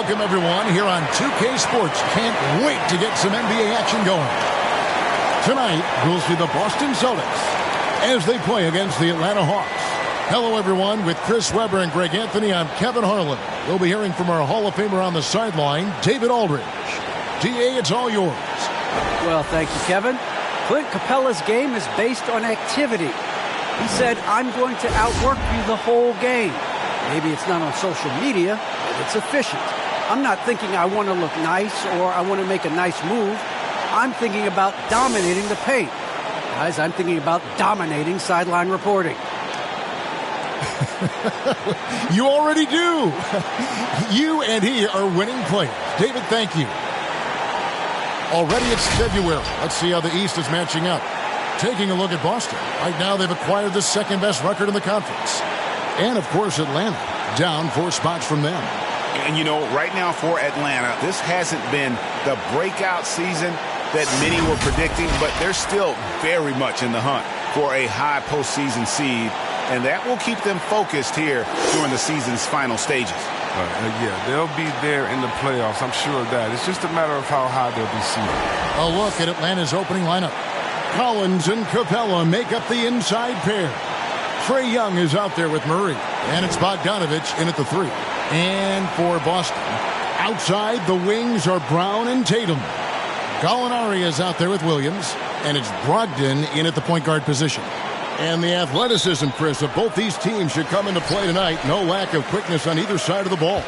welcome everyone here on 2K Sports. Can't wait to get some NBA action going. Tonight, we'll see the Boston Celtics as they play against the Atlanta Hawks. Hello everyone, with Chris Webber and Greg Anthony, I'm Kevin Harlan. We'll be hearing from our Hall of Famer on the sideline, David Aldridge. DA, it's all yours. Well, thank you, Kevin. Clint Capella's game is based on activity. He said, I'm going to outwork you the whole game. Maybe it's not on social media, but it's efficient. I'm not thinking I want to look nice or I want to make a nice move. I'm thinking about dominating the paint. Guys, I'm thinking about dominating sideline reporting. You already do. You and he are winning players. David, thank you. Already it's February. Let's see how the East is matching up. Taking a look at Boston. Right now they've acquired the second best record in the conference. And, of course, Atlanta, down 4 spots from them. And, you know, right now for Atlanta, this hasn't been the breakout season that many were predicting, but they're still very much in the hunt for a high postseason seed, and that will keep them focused here during the season's final stages. Yeah, they'll be there in the playoffs. I'm sure of that. It's just a matter of how high they'll be seeded. A look at Atlanta's opening lineup. Collins and Capella make up the inside pair. Trae Young is out there with Murray, and it's Bogdanovich in at the 3. And for Boston, outside the wings are Brown and Tatum. Gallinari is out there with Williams, and it's Brogdon in at the point guard position. And the athleticism, Chris, of both these teams should come into play tonight. No lack of quickness on either side of the ball.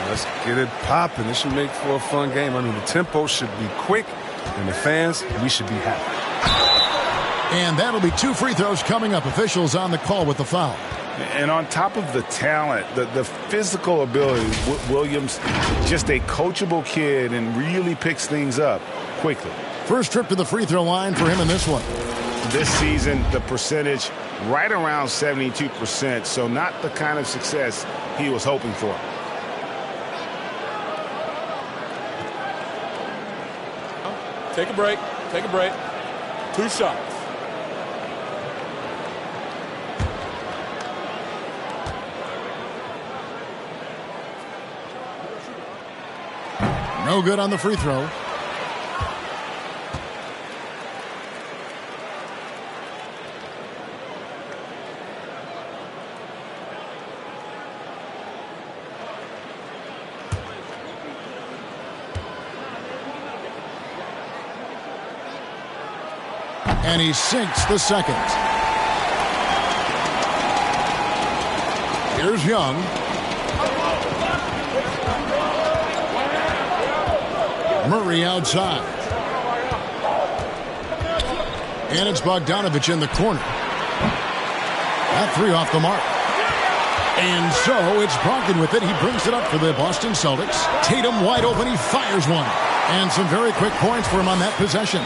Let's get it popping. This should make for a fun game. I mean, the tempo should be quick, and the fans, we should be happy. And that'll be 2 free throws coming up. Officials on the call with the foul. And on top of the talent, the physical ability, Williams, just a coachable kid and really picks things up quickly. First trip to the free throw line for him in this one. This season, the percentage right around 72%, so not the kind of success he was hoping for. Take a break. Take a break. 2 shots. No good on the free throw. And he sinks the second. Here's Young. Murray outside. And it's Bogdanovich in the corner. That 3 off the mark. And so it's Brogdon with it. He brings it up for the Boston Celtics. Tatum wide open. He fires one. And some very quick points for him on that possession.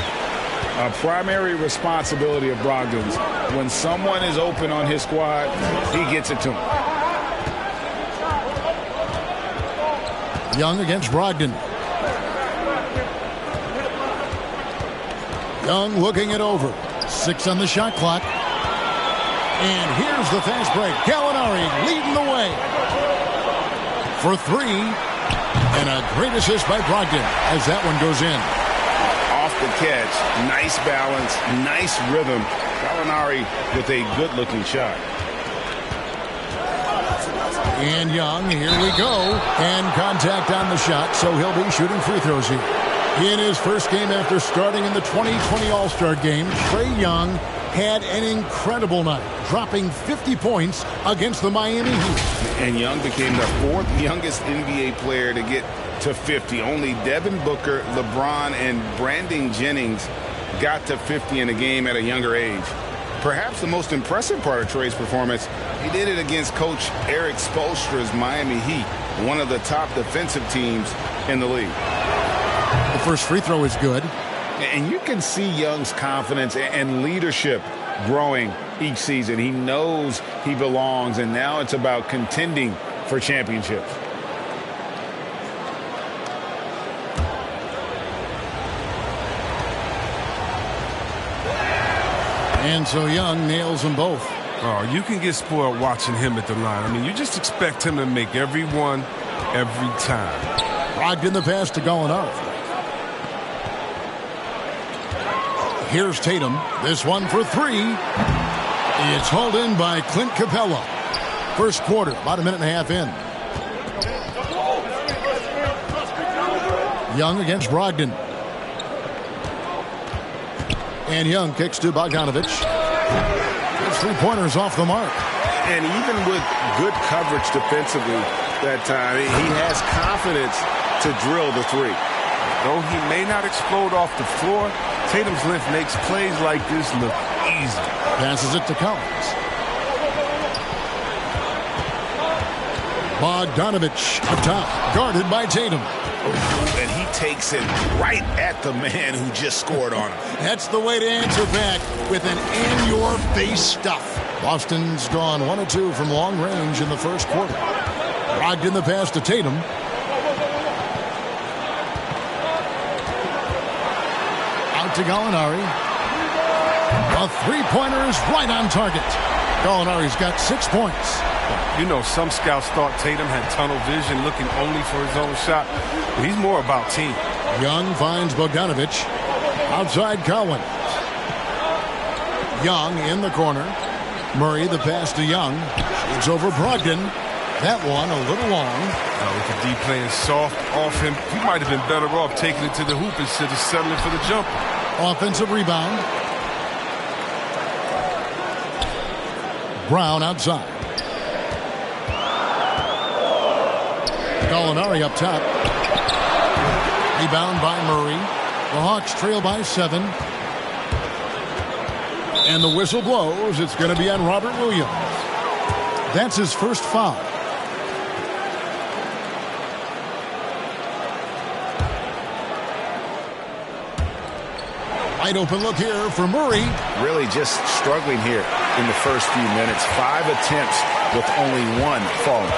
A primary responsibility of Brogdon's. When someone is open on his squad, he gets it to him. Young against Brogdon. Young looking it over. 6 on the shot clock. And here's the fast break. Gallinari leading the way. For 3. And a great assist by Brogdon as that one goes in. Off the catch. Nice balance. Nice rhythm. Gallinari with a good-looking shot. And Young, here we go. And contact on the shot, so he'll be shooting free throws here. In his first game after starting in the 2020 All-Star Game, Trae Young had an incredible night, dropping 50 points against the Miami Heat. And Young became the 4th youngest NBA player to get to 50. Only Devin Booker, LeBron, and Brandon Jennings got to 50 in a game at a younger age. Perhaps the most impressive part of Trae's performance, he did it against Coach Eric Spoelstra's Miami Heat, one of the top defensive teams in the league. The first free throw is good. And you can see Young's confidence and leadership growing each season. He knows he belongs, and now it's about contending for championships. And so Young nails them both. Oh, you can get spoiled watching him at the line. I mean, you just expect him to make every one, every time. Brogdon the pass to Gallinari. Here's Tatum. This one for three. It's hauled in by Clint Capella. First quarter, about a minute and a half in. Young against Brogdon. And Young kicks to Bogdanovich. His three-pointers off the mark. And even with good coverage defensively that time, he has confidence to drill the three. Though he may not explode off the floor, Tatum's length makes plays like this look easy. Passes it to Collins. Bogdanovich up top, guarded by Tatum. And he takes it right at the man who just scored on him. That's the way to answer back with an in-your-face stuff. Boston's gone 1 of 2 from long range in the first quarter. Brogdon the pass to Tatum. Out to Gallinari. A three-pointer is right on target. Gallinari's got 6 points. You know, some scouts thought Tatum had tunnel vision looking only for his own shot. He's more about team. Young finds Bogdanovich. Outside Cowan. Young in the corner. Murray the pass to Young. It's over Brogdon. That one a little long. With the D playing soft off him, he might have been better off taking it to the hoop instead of settling for the jumper. Offensive rebound. Brown outside. Gallinari up top. Rebound by Murray. The Hawks trail by 7. And the whistle blows. It's going to be on Robert Williams. That's his first foul. Wide open look here for Murray. Really just struggling here in the first few minutes. 5 attempts with only 1 falling.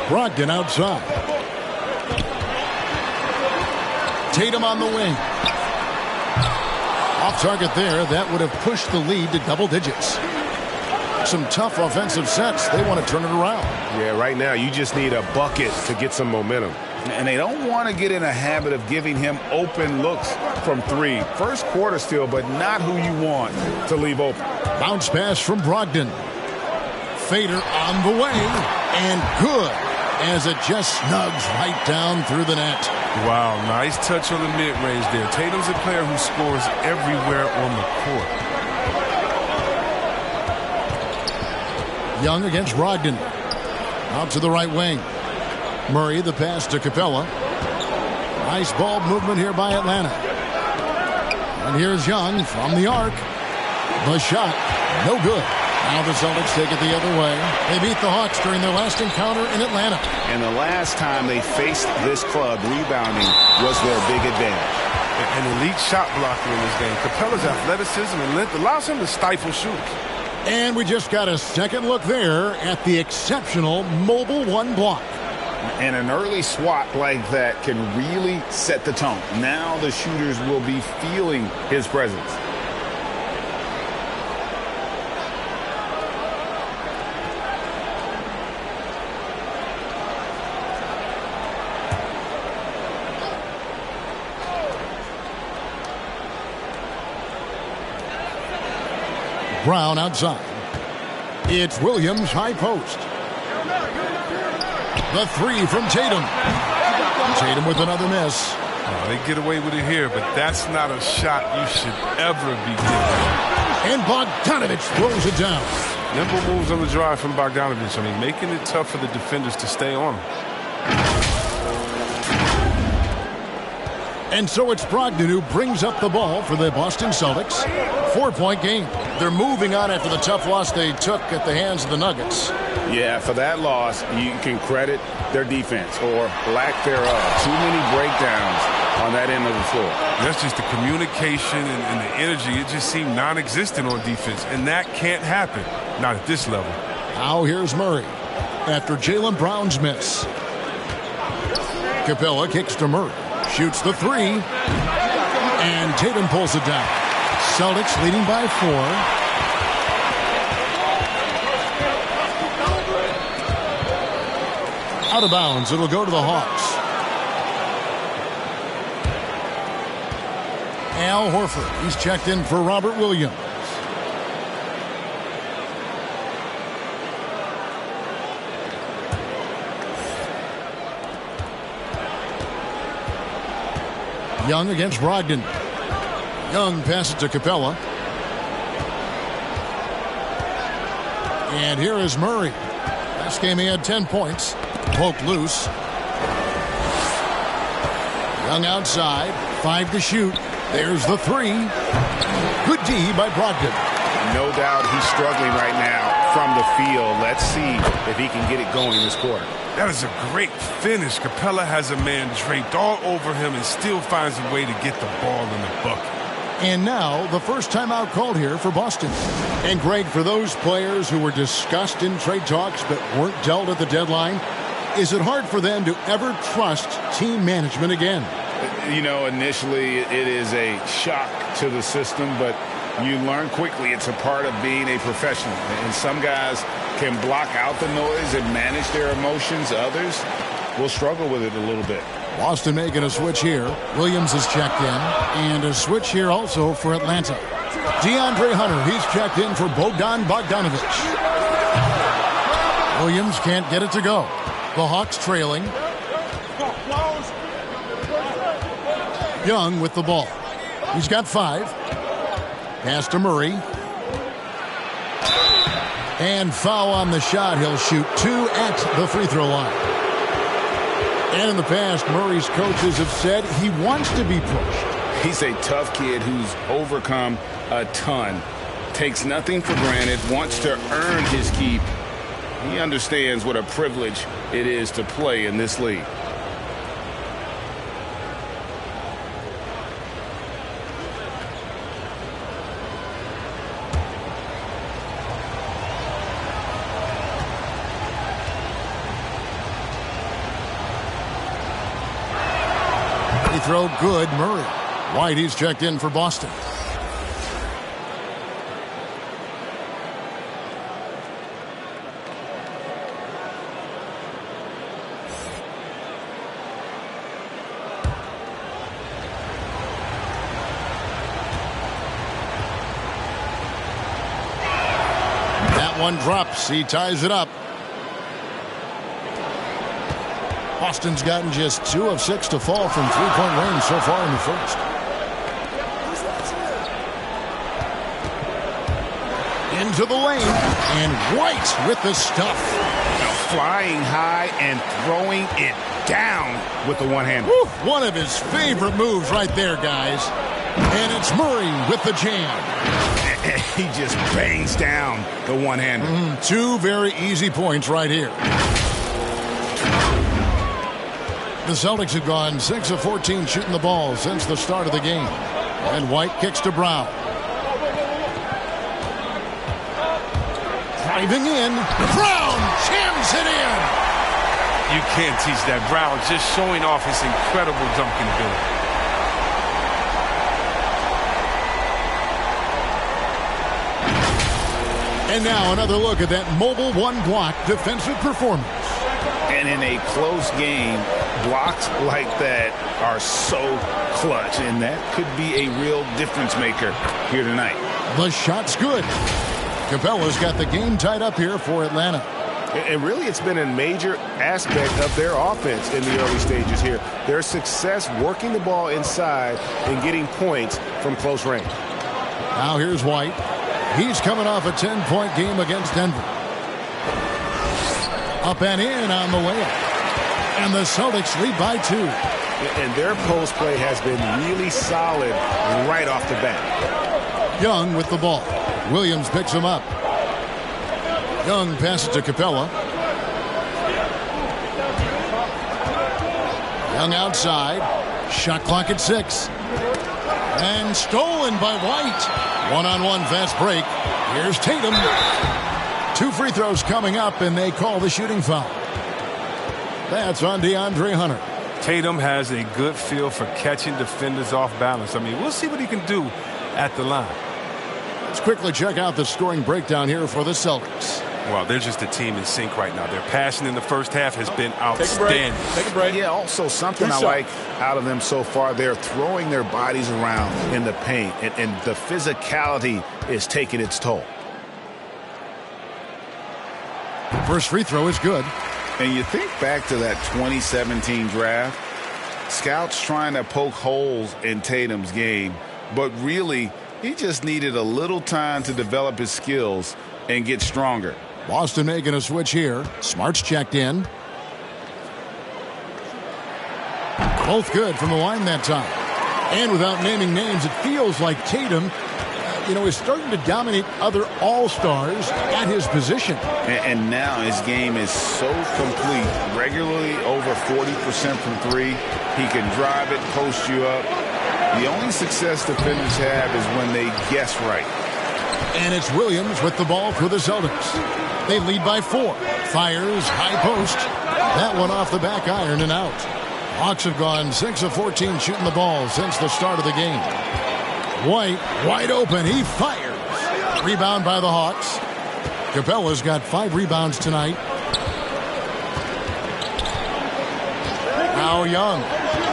Brogdon outside. Tatum on the wing. Off target there. That would have pushed the lead to double digits. Some tough offensive sets. They want to turn it around. Yeah, right now you just need a bucket to get some momentum. And they don't want to get in a habit of giving him open looks from 3. First quarter still, but not who you want to leave open. Bounce pass from Brogdon. Fader on the way. And good, as it just snugs right down through the net. Wow, nice touch on the mid-range there. Tatum's a player who scores everywhere on the court. Young against Brogdon. Out to the right wing. Murray the pass to Capella. Nice ball movement here by Atlanta. And here's Young from the arc. The shot, no good. Now the Celtics take it the other way. They beat the Hawks during their last encounter in Atlanta. And the last time they faced this club, rebounding was their big advantage. An elite shot blocker in this game. Capella's athleticism and length allows him to stifle shooters. And we just got a second look there at the exceptional mobile 1 block. And an early swat like that can really set the tone. Now the shooters will be feeling his presence. Brown outside. It's Williams high post. The 3 from Tatum. Tatum with another miss. Oh, they get away with it here, but that's not a shot you should ever be getting. And Bogdanovich throws it down. Nimble moves on the drive from Bogdanovich. I mean, making it tough for the defenders to stay on him. And so it's Brogdon who brings up the ball for the Boston Celtics. 4-point game. They're moving on after the tough loss they took at the hands of the Nuggets. Yeah, for that loss, you can credit their defense or lack thereof. Too many breakdowns on that end of the floor. That's just the communication and the energy. It just seemed non-existent on defense, and that can't happen. Not at this level. Now here's Murray after Jaylen Brown's miss. Capella kicks to Murray. Shoots the 3. And Tatum pulls it down. Celtics leading by 4. Out of bounds. It'll go to the Hawks. Al Horford. He's checked in for Robert Williams. Young against Brogdon. Young passes to Capella. And here is Murray. Last game he had 10 points. Poked loose. Young outside. 5 to shoot. There's the 3. Good D by Brogdon. No doubt he's struggling right now from the field. Let's see if he can get it going this quarter. That is a great finish. Capella has a man draped all over him and still finds a way to get the ball in the bucket. And now the first timeout called here for Boston. And Greg, for those players who were discussed in trade talks but weren't dealt at the deadline, is it hard for them to ever trust team management again? You know, initially it is a shock to the system, but you learn quickly it's a part of being a professional. And some guys can block out the noise and manage their emotions. Others will struggle with it a little bit. Boston making a switch here. Williams is checked in. And a switch here also for Atlanta. DeAndre Hunter, he's checked in for Bogdan Bogdanovic. Williams can't get it to go. The Hawks trailing. Young with the ball. He's got 5. Pass to Murray. And foul on the shot. He'll shoot 2 at the free throw line. And in the past, Murray's coaches have said he wants to be pushed. He's a tough kid who's overcome a ton. Takes nothing for granted. Wants to earn his keep. He understands what a privilege it is to play in this league. Throw good. Murray. White, he's checked in for Boston. That one drops. He ties it up. Boston's gotten just 2 of 6 to fall from three-point range so far in the first. Into the lane, and White with the stuff. Now flying high and throwing it down with the one-hander. One of his favorite moves right there, guys. And it's Murray with the jam. He just bangs down the one-hander. 2 very easy points right here. The Celtics have gone 6 of 14 shooting the ball since the start of the game. And White kicks to Brown. Driving in. Brown jams it in. You can't teach that. Brown just showing off his incredible dunking ability. And now another look at that mobile one-block defensive performance. And in a close game, blocks like that are so clutch, and that could be a real difference maker here tonight. The shot's good. Capella's got the game tied up here for Atlanta. And really, it's been a major aspect of their offense in the early stages here. Their success working the ball inside and getting points from close range. Now here's White. He's coming off a 10-point game against Denver. Up and in on the layup. And the Celtics lead by 2. And their post play has been really solid right off the bat. Young with the ball. Williams picks him up. Young passes to Capella. Young outside. Shot clock at 6. And stolen by White. One-on-one fast break. Here's Tatum. 2 free throws coming up, and they call the shooting foul. That's on DeAndre Hunter. Tatum has a good feel for catching defenders off balance. I mean, we'll see what he can do at the line. Let's quickly check out the scoring breakdown here for the Celtics. Well, they're just a team in sync right now. Their passion in the first half has been outstanding. Take a break. Yeah, also something I like out of them so far, they're throwing their bodies around in the paint, and the physicality is taking its toll. First free throw is good. And you think back to that 2017 draft, scouts trying to poke holes in Tatum's game, but really he just needed a little time to develop his skills and get stronger. Boston making a switch here. Smart's checked in. Both good from the line that time. And without naming names, it feels like Tatum, is starting to dominate other all-stars at his position. And now his game is so complete. Regularly over 40% from three. He can drive it, post you up. The only success defenders have is when they guess right. And it's Williams with the ball for the Celtics. They lead by 4. Fires, high post. That one off the back iron and out. Hawks have gone 6 of 14 shooting the ball since the start of the game. White, wide open. He fires. Rebound by the Hawks. Capella's got 5 rebounds tonight. Now Young.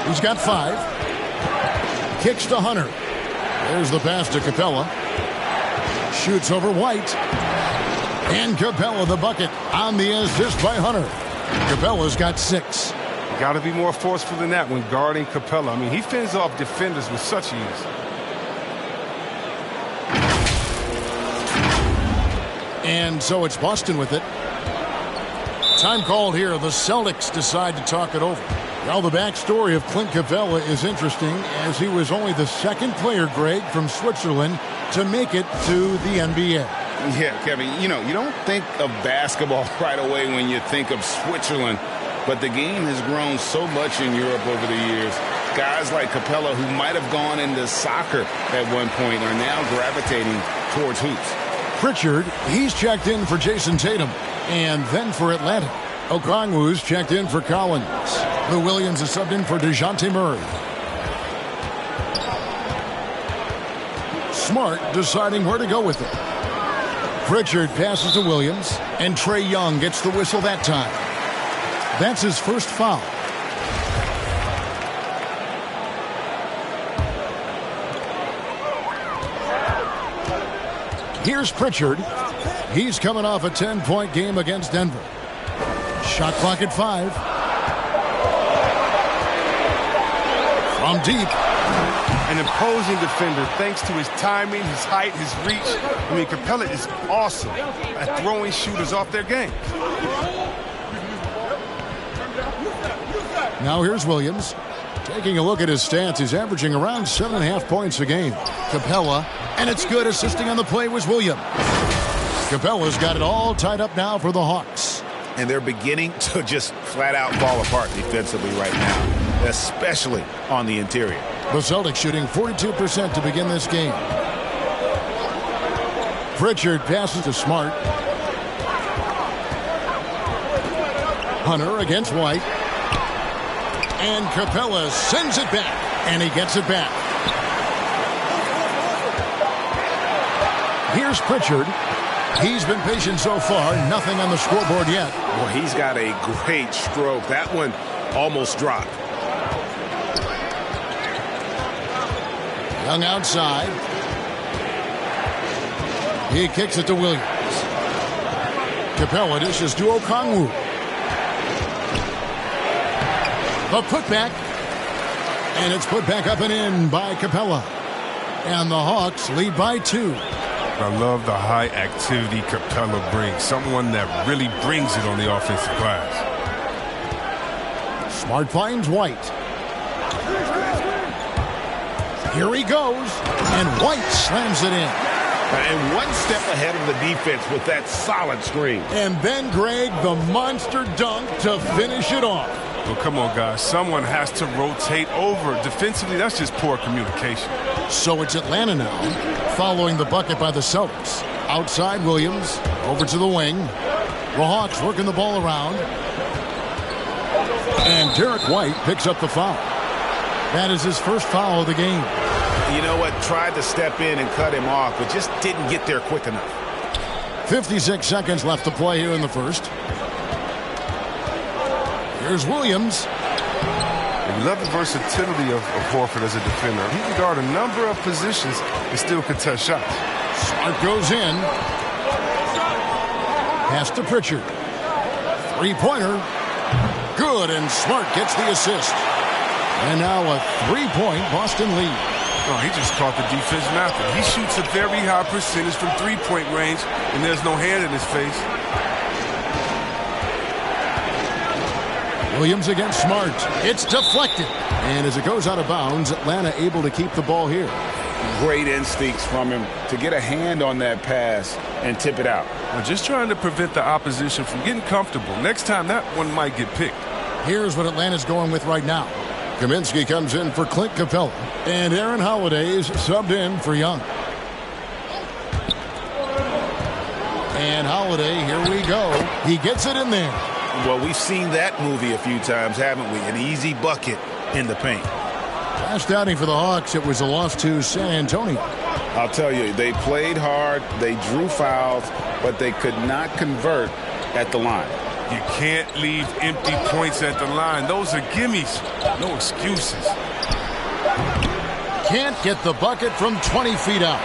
He's got 5. Kicks to Hunter. There's the pass to Capella. Shoots over White. And Capella the bucket on the assist by Hunter. Capella's got 6. Got to be more forceful than that when guarding Capella. I mean, he fends off defenders with such ease. And so it's Boston with it. Time called here. The Celtics decide to talk it over. Well, the backstory of Clint Capella is interesting, as he was only the second player, Greg, from Switzerland to make it to the NBA. Yeah, Kevin, you don't think of basketball right away when you think of Switzerland, but the game has grown so much in Europe over the years. Guys like Capella, who might have gone into soccer at one point, are now gravitating towards hoops. Pritchard, he's checked in for Jason Tatum. And then for Atlanta, Okongwu's checked in for Collins. Lou Williams is subbed in for DeJounte Murray. Smart deciding where to go with it. Pritchard passes to Williams, and Trae Young gets the whistle that time. That's his first foul. Here's Pritchard. He's coming off a 10-point game against Denver. Shot clock at 5. From deep. An imposing defender thanks to his timing, his height, his reach. I mean, Capella is awesome at throwing shooters off their game. Now here's Williams. Taking a look at his stats, he's averaging around 7.5 points a game. Capella, and it's good. Assisting on the play was Williams. Capella's got it all tied up now for the Hawks. And they're beginning to just flat out fall apart defensively right now, especially on the interior. The Celtics shooting 42% to begin this game. Pritchard passes to Smart. Hunter against White. And Capella sends it back. And he gets it back. Here's Pritchard. He's been patient so far. Nothing on the scoreboard yet. Well, he's got a great stroke. That one almost dropped. Young outside. He kicks it to Williams. Capella dishes to Okongwu. The putback. And it's put back up and in by Capella. And the Hawks lead by 2. I love the high activity Capella brings. Someone that really brings it on the offensive glass. Smart finds White. Here he goes. And White slams it in. And one step ahead of the defense with that solid screen. And then, Greg, the monster dunk to finish it off. Well, come on, guys. Someone has to rotate over. Defensively, that's just poor communication. So it's Atlanta now, following the bucket by the Celtics. Outside Williams, over to the wing. The Hawks working the ball around. And Derek White picks up the foul. That is his first foul of the game. You know what? Tried to step in and cut him off, but just didn't get there quick enough. 56 seconds left to play here in the first. Here's Williams. We love the versatility of Horford as a defender. He can guard a number of positions and still contest shots. Smart goes in. Pass to Pritchard. Three-pointer. Good, and Smart gets the assist. And now a three-point Boston lead. Oh, he just caught the defense napping. He shoots a very high percentage from three-point range, and there's no hand in his face. Williams against Smart. It's deflected. And as it goes out of bounds, Atlanta able to keep the ball here. Great instincts from him to get a hand on that pass and tip it out. Well, just trying to prevent the opposition from getting comfortable. Next time, that one might get picked. Here's what Atlanta's going with right now. Kaminsky comes in for Clint Capella. And Aaron Holiday's subbed in for Young. And Holiday, here we go. He gets it in there. Well, we've seen that movie a few times, haven't we? An easy bucket in the paint. Last outing for the Hawks, it was a loss to San Antonio. I'll tell you, they played hard, they drew fouls, but they could not convert at the line. You can't leave empty points at the line. Those are gimmies. No excuses. Can't get the bucket from 20 feet out.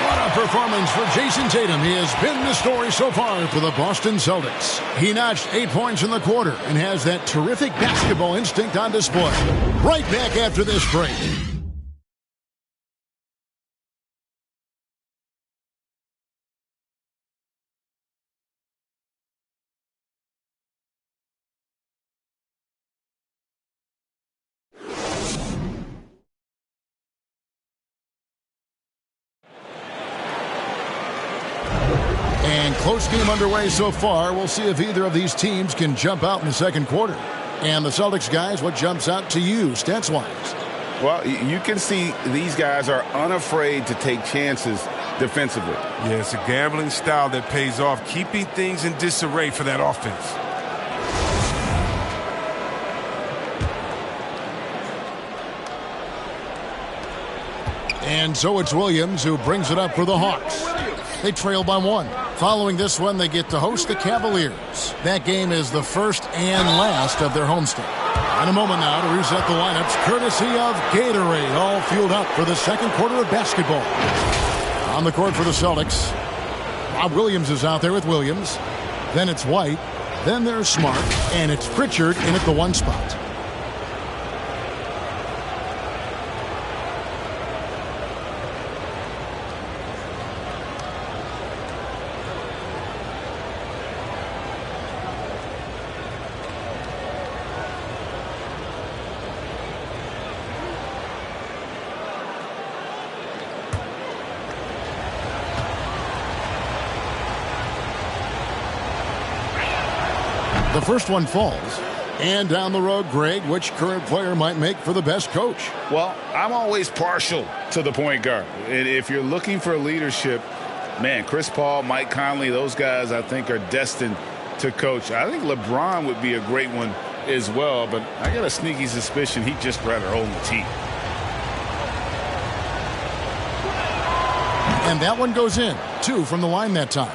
What a performance for Jason Tatum. He has been the story so far for the Boston Celtics. He notched 8 points in the quarter and has that terrific basketball instinct on display. Right back after this break. And close game underway so far. We'll see if either of these teams can jump out in the second quarter. And the Celtics guys, what jumps out to you stats-wise? Well, you can see these guys are unafraid to take chances defensively. Yeah, it's a gambling style that pays off, keeping things in disarray for that offense. And so it's Williams who brings it up for the Hawks. They trail by 1. Following this one, they get to host the Cavaliers. That game is the first and last of their homestand. In a moment now to reset the lineups, courtesy of Gatorade, all fueled up for the second quarter of basketball. On the court for the Celtics, Bob Williams is out there with Williams. Then it's White. Then there's Smart. And it's Pritchard in at the 1 spot. The first one falls. And down the road, Greg, which current player might make for the best coach? Well, I'm always partial to the point guard. And if you're looking for leadership, man, Chris Paul, Mike Conley, those guys I think are destined to coach. I think LeBron would be a great one as well, but I got a sneaky suspicion he'd just rather own the team. And that one goes in. 2 from the line that time.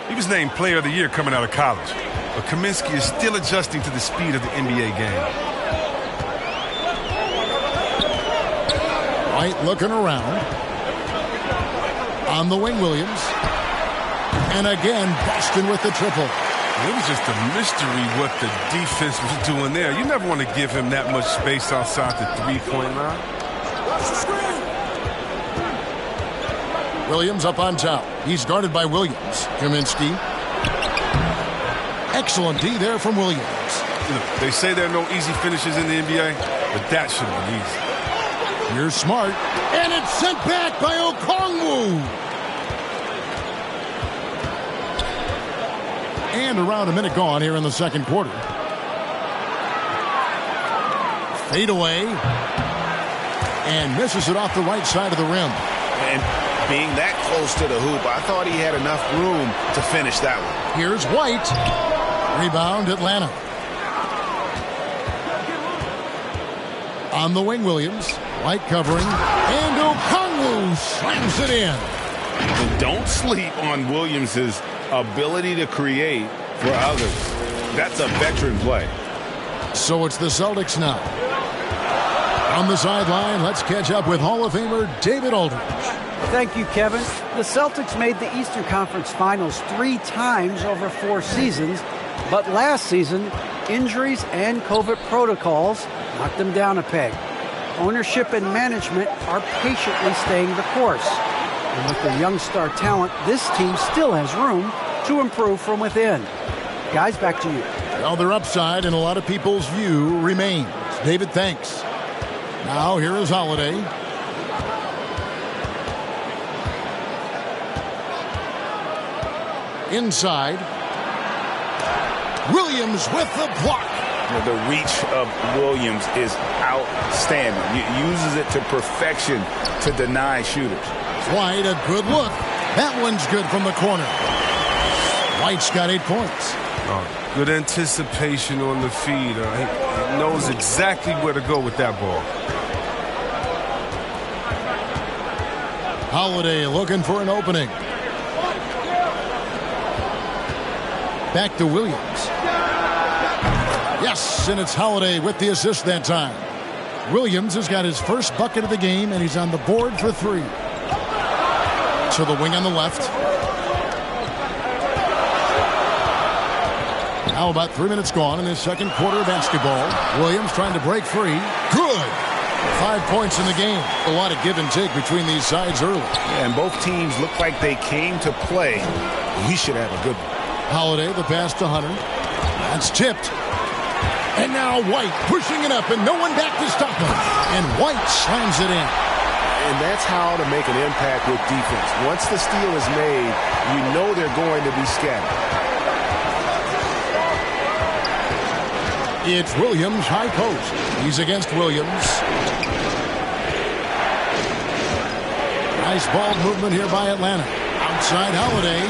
He was named Player of the Year coming out of college. But Kaminsky is still adjusting to the speed of the NBA game. White looking around. On the wing, Williams. And again, Boston with the triple. It was just a mystery what the defense was doing there. You never want to give him that much space outside the three-point line. Williams up on top. He's guarded by Williams. Kaminsky. Excellent D there from Williams. They say there are no easy finishes in the NBA, but that should have been easy. Here's Smart. And it's sent back by Okongwu. And around a minute gone here in the second quarter. Fade away. And misses it off the right side of the rim. And being that close to the hoop, I thought he had enough room to finish that one. Here's White. Rebound, Atlanta. On the wing, Williams. White covering. And Okongwu slams it in. And don't sleep on Williams' ability to create for others. That's a veteran play. So it's the Celtics now. On the sideline, let's catch up with Hall of Famer David Aldridge. Thank you, Kevin. The Celtics made the Eastern Conference Finals 3 times over 4 seasons, but last season, injuries and COVID protocols knocked them down a peg. Ownership and management are patiently staying the course. And with their young star talent, this team still has room to improve from within. Guys, back to you. Well, their upside in a lot of people's view remains. David, thanks. Now here is Holiday. Inside. Williams with the block. The reach of Williams is outstanding. He uses it to perfection to deny shooters. White, a good look. That one's good from the corner. White's got 8 points. Good anticipation on the feed. He knows exactly where to go with that ball. Holiday looking for an opening. Back to Williams. Yes, and it's Holiday with the assist that time. Williams has got his first bucket of the game, and he's on the board for 3. To the wing on the left. Now about 3 minutes gone in this second quarter of basketball. Williams trying to break free. Good. 5 points in the game. A lot of give and take between these sides early. Yeah, and both teams look like they came to play. We should have a good one. Holiday, the pass to Hunter. That's tipped. And now White pushing it up, and no one back to stop him. And White slams it in. And that's how to make an impact with defense. Once the steal is made, you know they're going to be scattered. It's Williams, high post. He's against Williams. Nice ball movement here by Atlanta. Outside Holiday.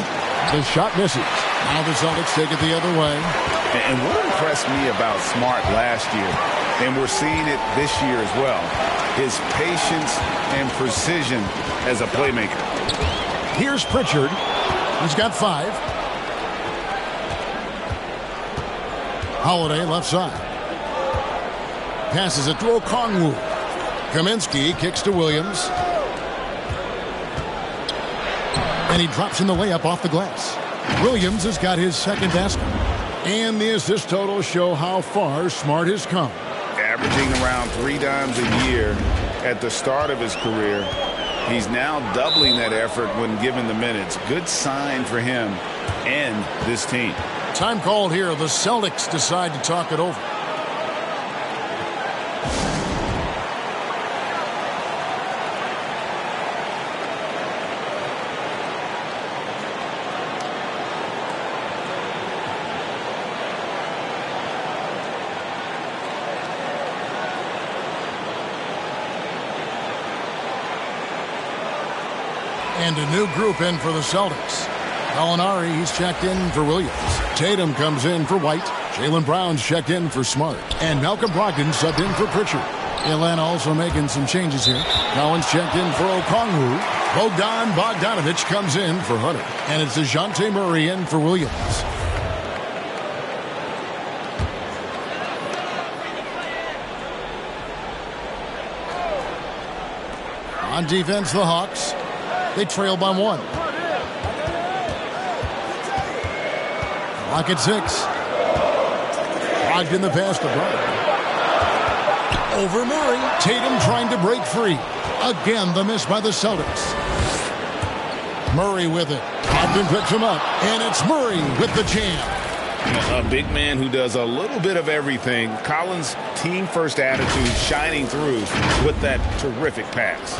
The shot misses. Now the Celtics take it the other way. And what impressed me about Smart last year, and we're seeing it this year as well, his patience and precision as a playmaker. Here's Pritchard. He's got 5. Holiday left side. Passes it to Okongwu. Kaminsky kicks to Williams. And he drops in the layup off the glass. Williams has got his second basket. And the assist totals show how far Smart has come. Averaging around 3 times a year at the start of his career. He's now doubling that effort when given the minutes. Good sign for him and this team. Time called here. The Celtics decide to talk it over. And a new group in for the Celtics. Gallinari, he's checked in for Williams. Tatum comes in for White. Jaylen Brown's checked in for Smart. And Malcolm Brogdon subbed in for Pritchard. Atlanta also making some changes here. Collins checked in for Okongwu. Bogdanovich comes in for Hunter. And it's DeJounte Murray in for Williams. On defense, the Hawks. They trail by 1. Clock at 6. Locked in the pass to Brown. Over Murray. Tatum trying to break free. Again, the miss by the Celtics. Murray with it. Brogdon picks him up. And it's Murray with the jam. A big man who does a little bit of everything. Collins' team-first attitude shining through with that terrific pass.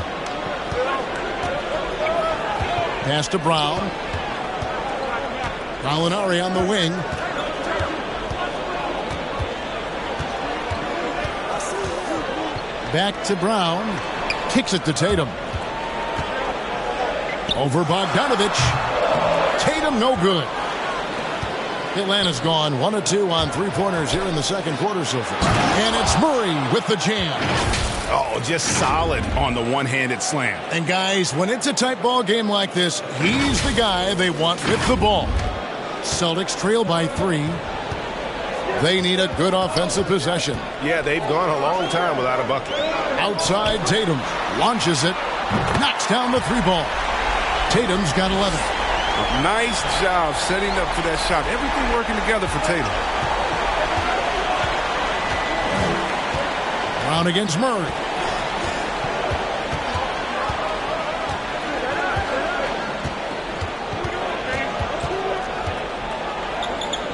Pass to Brown. Gallinari on the wing. Back to Brown. Kicks it to Tatum. Over Bogdanovich. Tatum no good. Atlanta's gone 1 of 2 on 3-pointers here in the second quarter so far. And it's Murray with the jam. Oh, just solid on the one-handed slam. And guys, when it's a tight ball game like this, he's the guy they want with the ball. Celtics trail by 3. They need a good offensive possession. Yeah, they've gone a long time without a bucket. Outside, Tatum launches it, knocks down the 3-ball. Tatum's got 11. Nice job setting up for that shot. Everything working together for Tatum. Brown against Murray.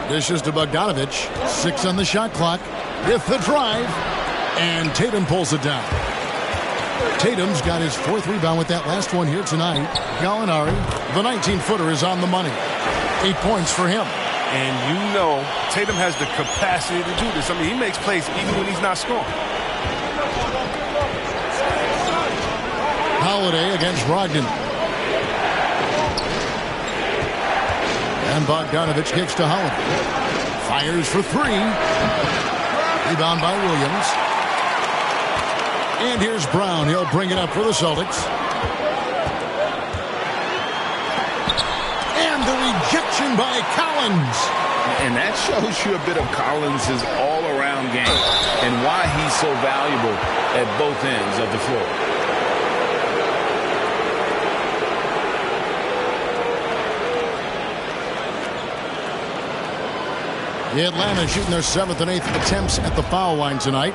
Dishes to Bogdanovich. 6 on the shot clock. With the drive. And Tatum pulls it down. Tatum's got his 4th rebound with that last one here tonight. Gallinari, the 19-footer, is on the money. 8 points for him. And you know Tatum has the capacity to do this. I mean, he makes plays even when he's not scoring. Holiday against Brogdon. And Bogdanovich kicks to Holiday. Fires for 3. Rebound by Williams. And here's Brown. He'll bring it up for the Celtics. And the rejection by Collins. And that shows you a bit of Collins' all-around game and why he's so valuable at both ends of the floor. The Atlanta shooting their 7th and 8th attempts at the foul line tonight.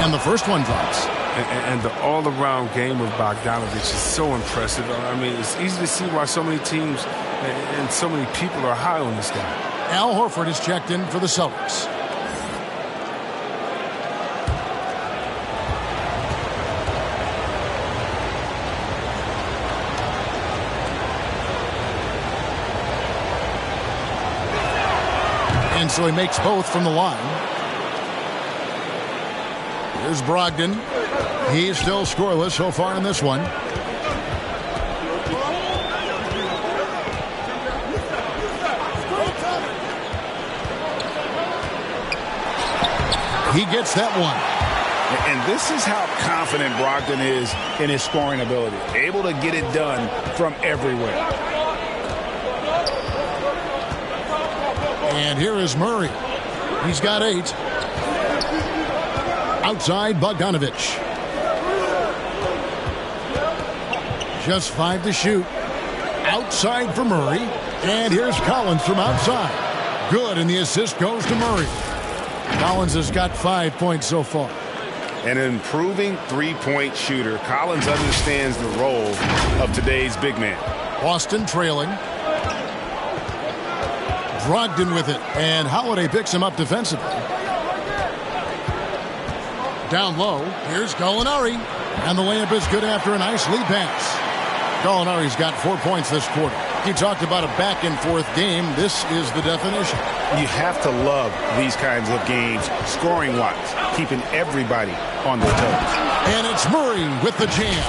And the first one drops. And the all-around game of Bogdanovich is so impressive. I mean, it's easy to see why so many teams and so many people are high on this guy. Al Horford is checked in for the Celtics. And so he makes both from the line. Here's Brogdon. He's still scoreless so far in this one. He gets that one. And this is how confident Brogdon is in his scoring ability. Able to get it done from everywhere. And here is Murray. He's got 8. Outside, Bogdanovich. Just 5 to shoot. Outside for Murray. And here's Collins from outside. Good, and the assist goes to Murray. Collins has got 5 points so far. An improving three-point shooter. Collins understands the role of today's big man. Boston trailing. Brogdon with it. And Holiday picks him up defensively. Down low, here's Gallinari. And the layup is good after a nice lead pass. Gallinari's got 4 points this quarter. You talked about a back-and-forth game. This is the definition. You have to love these kinds of games, scoring-wise, keeping everybody on their toes. And it's Murray with the jam.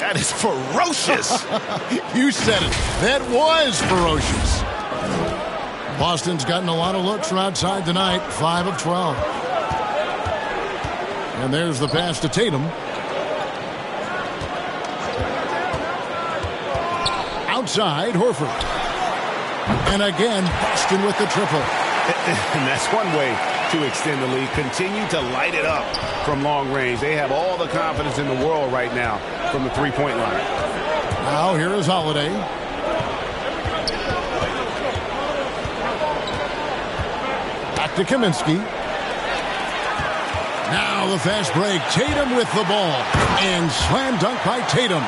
That is ferocious. You said it. That was ferocious. Boston's gotten a lot of looks from outside tonight, 5 of 12. And there's the pass to Tatum. Outside, Horford. And again, Boston with the triple. And that's one way to extend the lead. Continue to light it up from long range. They have all the confidence in the world right now from the three-point line. Now here is Holiday. Back to Kaminsky. Now the fast break. Tatum with the ball. And slam dunk by Tatum.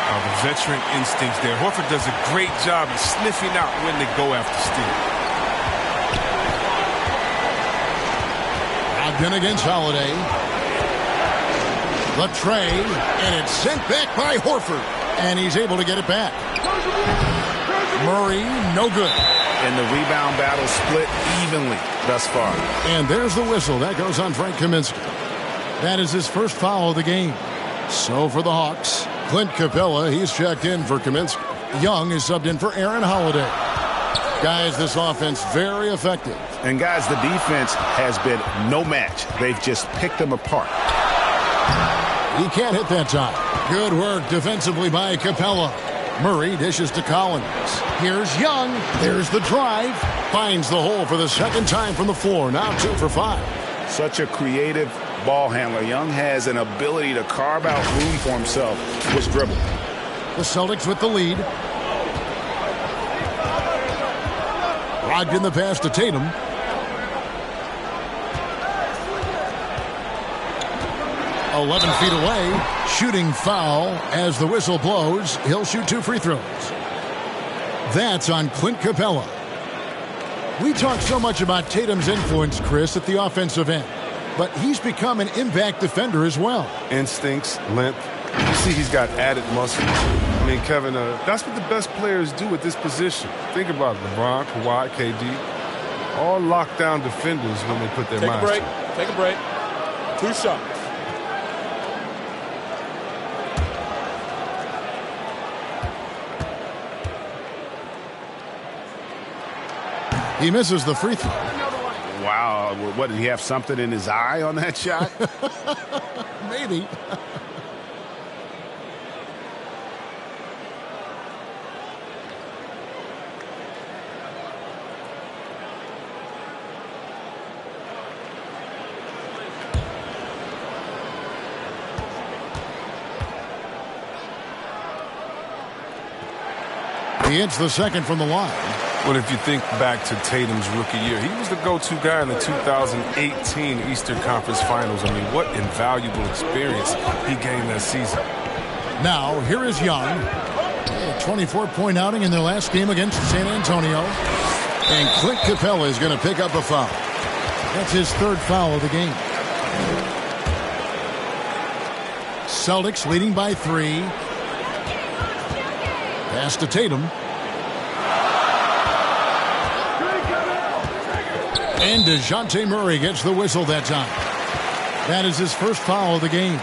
The veteran instincts there. Horford does a great job of sniffing out when to go after steal. Brogdon against Holiday. The tray, and it's sent back by Horford. And he's able to get it back. Murray, no good. And the rebound battle split evenly thus far. And there's the whistle. That goes on Frank Kaminsky. That is his first foul of the game. So for the Hawks, Clint Capella, he's checked in for Kaminsky. Young is subbed in for Aaron Holiday. Guys, this offense very effective. And guys, the defense has been no match. They've just picked them apart. He can't hit that time. Good work defensively by Capella. Murray dishes to Collins. Here's Young. There's the drive. Finds the hole for the second time from the floor. Now 2 for 5. Such a creative ball handler. Young has an ability to carve out room for himself with his dribble. The Celtics with the lead. Logged in the pass to Tatum. "11 feet away." Shooting foul as the whistle blows. He'll shoot 2 free throws. That's on Clint Capella. We talk so much about Tatum's influence, Chris, at the offensive end. But he's become an impact defender as well. Instincts, length. You see he's got added muscle. I mean, Kevin, that's what the best players do at this position. Think about it. LeBron, Kawhi, KD. All lockdown defenders when they put their minds to it. Take a break. 2 shots. He misses the free throw. Wow. What, did he have something in his eye on that shot? Maybe. He hits the second from the line. Well, if you think back to Tatum's rookie year, he was the go-to guy in the 2018 Eastern Conference Finals. I mean, what invaluable experience he gained that season. Now, here is Young. A 24-point outing in their last game against San Antonio. And Clint Capella is going to pick up a foul. That's his 3rd foul of the game. Celtics leading by 3. Pass to Tatum. And DeJounte Murray gets the whistle that time. That is his first foul of the game.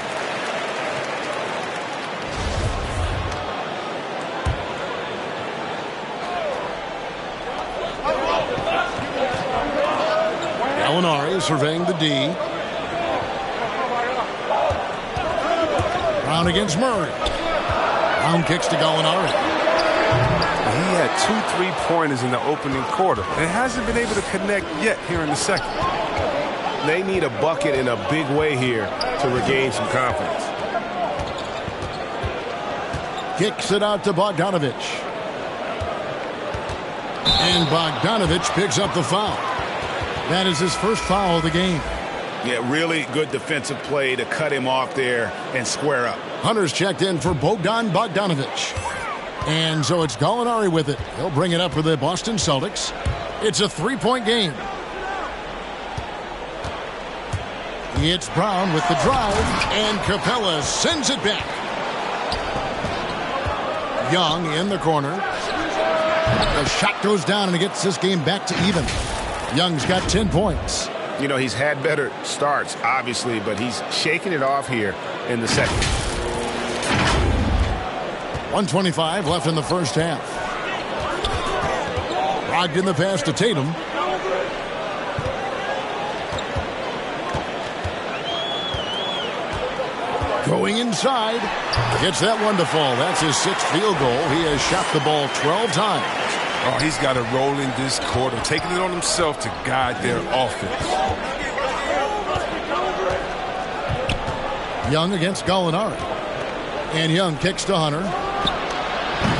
Gallinari surveying the D. Brown against Murray. Brown kicks to Gallinari. He had 2 3-pointers in the opening quarter and hasn't been able to connect yet here in the second. They need a bucket in a big way here to regain some confidence. Kicks it out to Bogdanovich. And Bogdanovich picks up the foul. That is his first foul of the game. Yeah, really good defensive play to cut him off there and square up. Hunter's checked in for Bogdanovich. And so it's Gallinari with it. He'll bring it up for the Boston Celtics. It's a 3-point game. It's Brown with the drive, and Capella sends it back. Young in the corner. The shot goes down, and it gets this game back to even. Young's got 10 points. You know, he's had better starts, obviously, but he's shaking it off here in the second. 1:25 left in the first half. Logged in the pass to Tatum. Going inside. Gets that one to fall. That's his 6th field goal. He has shot the ball 12 times. Oh, he's got to roll in this quarter, taking it on himself to guide their offense. Young against Gallinari. And Young kicks to Hunter.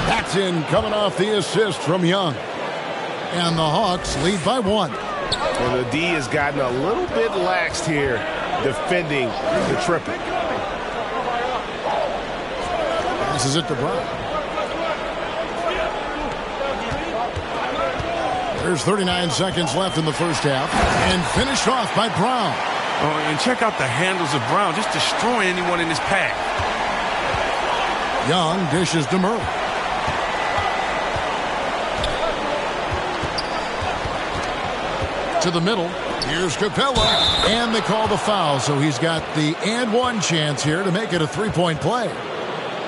That's in, coming off the assist from Young. And the Hawks lead by 1. Well, the D has gotten a little bit laxed here defending the triple. Passes it to Brown. There's 39 seconds left in the first half. And finished off by Brown. Oh, and check out the handles of Brown, just destroying anyone in his path. Young dishes to Murray. To the middle. Here's Capella. And they call the foul, so he's got the and one chance here to make it a three-point play.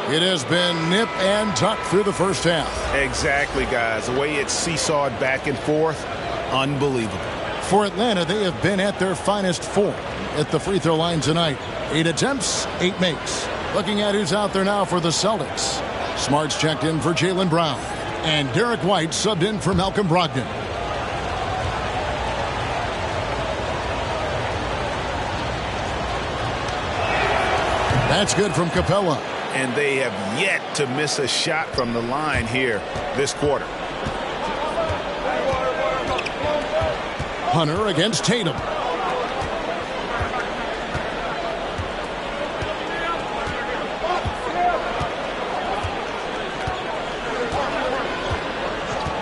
It has been nip and tuck through the first half. Exactly, guys. The way it's seesawed back and forth, unbelievable. For Atlanta, they have been at their finest form at the free throw line tonight. 8 attempts, 8 makes. Looking at who's out there now for the Celtics. Smart's checked in for Jaylen Brown. And Derek White subbed in for Malcolm Brogdon. That's good from Capella. And they have yet to miss a shot from the line here this quarter. Hunter against Tatum.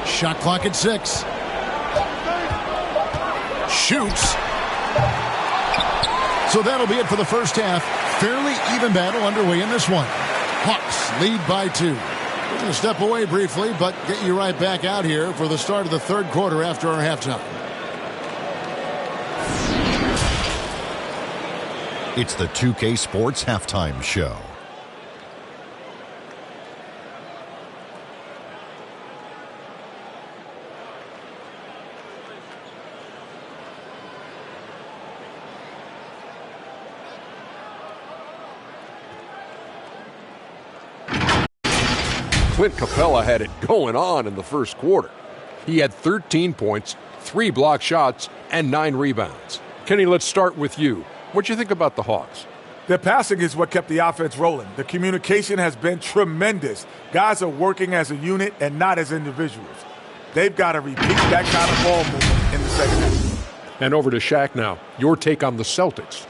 Shot clock at 6. Shoots. So that'll be it for the first half. Fairly even battle underway in this one. Hawks lead by 2. We're going to step away briefly, but get you right back out here for the start of the third quarter after our halftime. It's the 2K Sports Halftime Show. Clint Capella had it going on in the first quarter. He had 13 points, 3 block shots, and 9 rebounds. Kenny, let's start with you. What do you think about the Hawks? Their passing is what kept the offense rolling. The communication has been tremendous. Guys are working as a unit and not as individuals. They've got to repeat that kind of ball movement in the second half. And over to Shaq now. Your take on the Celtics.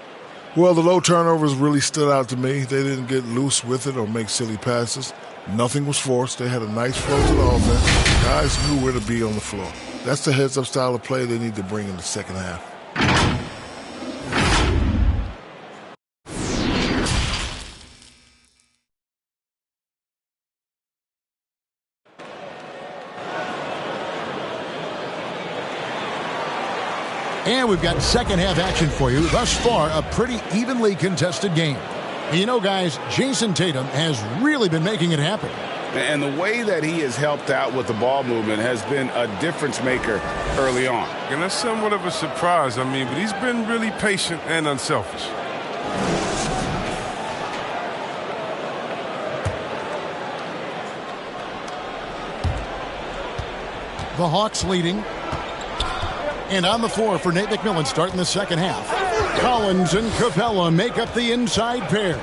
Well, the low turnovers really stood out to me. They didn't get loose with it or make silly passes. Nothing was forced. They had a nice flow to the offense. Guys knew where to be on the floor. That's the heads-up style of play they need to bring in the second half. And we've got second half action for you. Thus far, a pretty evenly contested game. And you know, guys, Jason Tatum has really been making it happen. And the way that he has helped out with the ball movement has been a difference maker early on. And that's somewhat of a surprise, but he's been really patient and unselfish. The Hawks leading. And on the floor for Nate McMillan starting the second half. Collins and Capella make up the inside pair.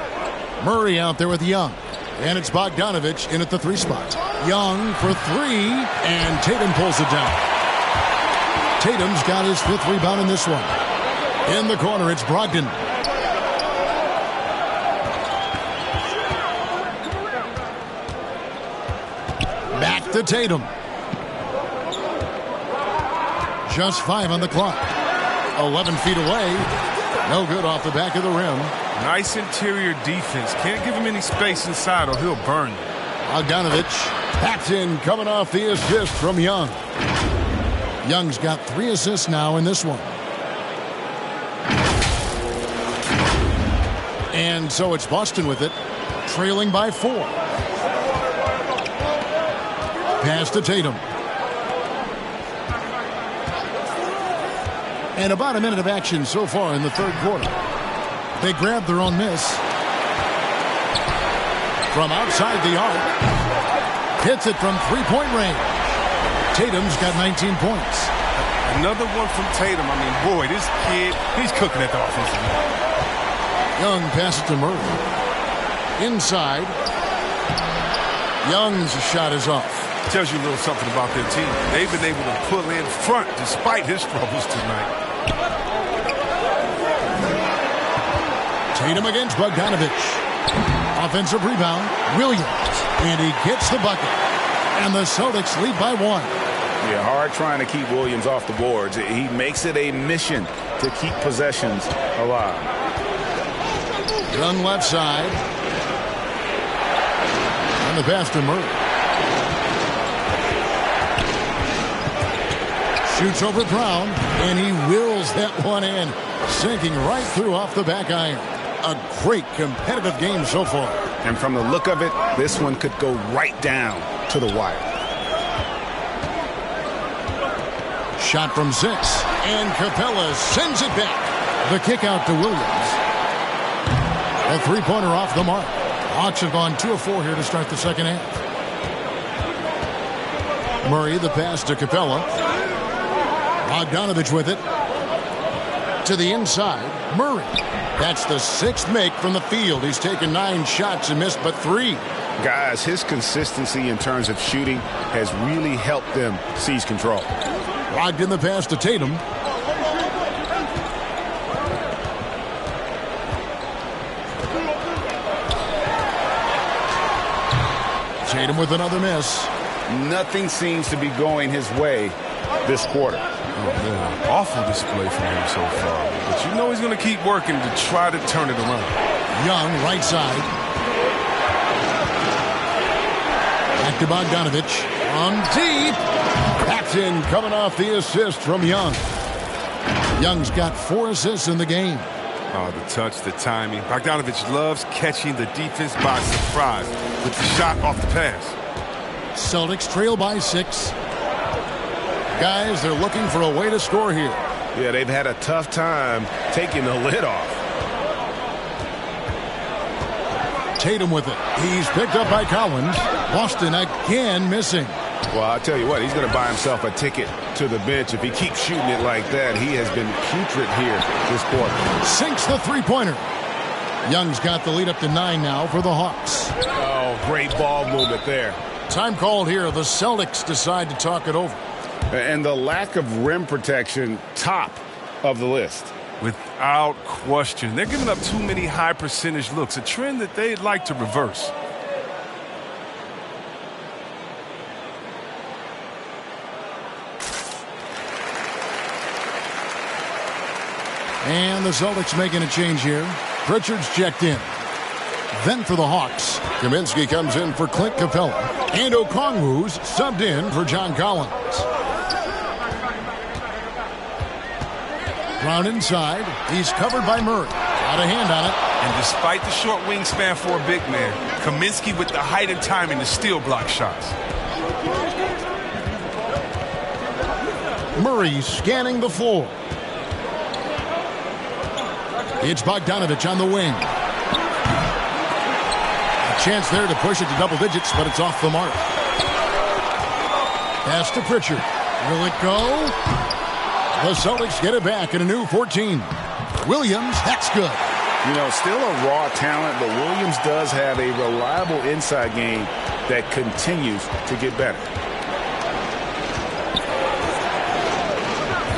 Murray out there with Young. And it's Bogdanovich in at the 3 spot. Young for 3, and Tatum pulls it down. Tatum's got his 5th rebound in this one. In the corner, it's Brogdon. Back to Tatum. Just 5 on the clock. 11 feet away. No good off the back of the rim. Nice interior defense. Can't give him any space inside or he'll burn you. Bogdanovich backs in, coming off the assist from Young. Young's got 3 assists now in this one. And so it's Boston with it, trailing by 4. Pass to Tatum. And about a minute of action so far in the third quarter. They grab their own miss. From outside the arc. Hits it from 3-point range. Tatum's got 19 points. Another one from Tatum. Boy, this kid, he's cooking at the offensive end. Young passes to Murray. Inside. Young's shot is off. Tells you a little something about their team. They've been able to pull in front despite his troubles tonight. Tatum against Bogdanovich. Offensive rebound, Williams. And he gets the bucket. And the Celtics lead by 1. Yeah, hard trying to keep Williams off the boards. He makes it a mission to keep possessions alive. Young left side. On the pass to Murray. Shoots over Brown, and he wills that one in, sinking right through off the back iron. A great competitive game so far. And from the look of it, this one could go right down to the wire. Shot from 6, and Capella sends it back. The kick out to Williams. A three-pointer off the mark. Hawks have gone 2 of 4 here to start the second half. Murray, the pass to Capella. Bogdanovich with it. To the inside, Murray. That's the 6th make from the field. He's taken 9 shots and missed but 3. Guys, his consistency in terms of shooting has really helped them seize control. Locked in the pass to Tatum. Tatum with another miss. Nothing seems to be going his way this quarter. Oh, man. Awful display from him so far. But you know he's going to keep working to try to turn it around. Young, right side. Back to Bogdanovich. On deep. Paxton coming off the assist from Young. Young's got 4 assists in the game. Oh, the touch, the timing. Bogdanovich loves catching the defense by surprise with the shot off the pass. Celtics trail by 6. Guys, they're looking for a way to score here. Yeah, they've had a tough time taking the lid off. Tatum with it. He's picked up by Collins. Boston again missing. Well, I'll tell you what, he's going to buy himself a ticket to the bench. If he keeps shooting it like that, he has been putrid here this quarter. Sinks the three-pointer. Young's got the lead up to 9 now for the Hawks. Oh, great ball movement there. Time called here. The Celtics decide to talk it over. And the lack of rim protection, top of the list. Without question. They're giving up too many high percentage looks, a trend that they'd like to reverse. And the Celtics making a change here. Pritchard's checked in. Then for the Hawks, Kaminsky comes in for Clint Capella. And Okongwu's subbed in for John Collins. Brown inside. He's covered by Murray. Got a hand on it. And despite the short wingspan for a big man, Kaminsky with the height and timing to steal block shots. Murray scanning the floor. It's Bogdanovich on the wing. A chance there to push it to double digits, but it's off the mark. Pass to Pritchard. Will it go? The Celtics get it back in a new 14. Williams, that's good. You know, still a raw talent, but Williams does have a reliable inside game that continues to get better.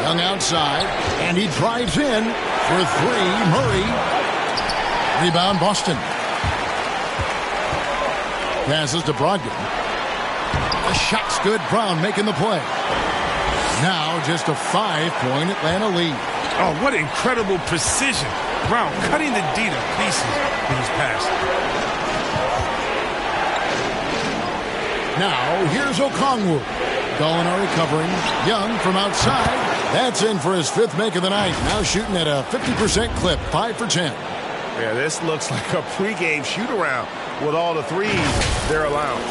Young outside, and he drives in for 3. Murray. Rebound, Boston. Passes to Brogdon. The shot's good. Brown making the play. Now just a 5-point Atlanta lead. Oh, what incredible precision. Brown cutting the D to pieces with his pass. Now here's Okongwu. Gallinari covering. Young from outside. That's in for his 5th make of the night. Now shooting at a 50% clip. 5 for 10. Yeah, this looks like a pregame shoot-around with all the threes they're allowing.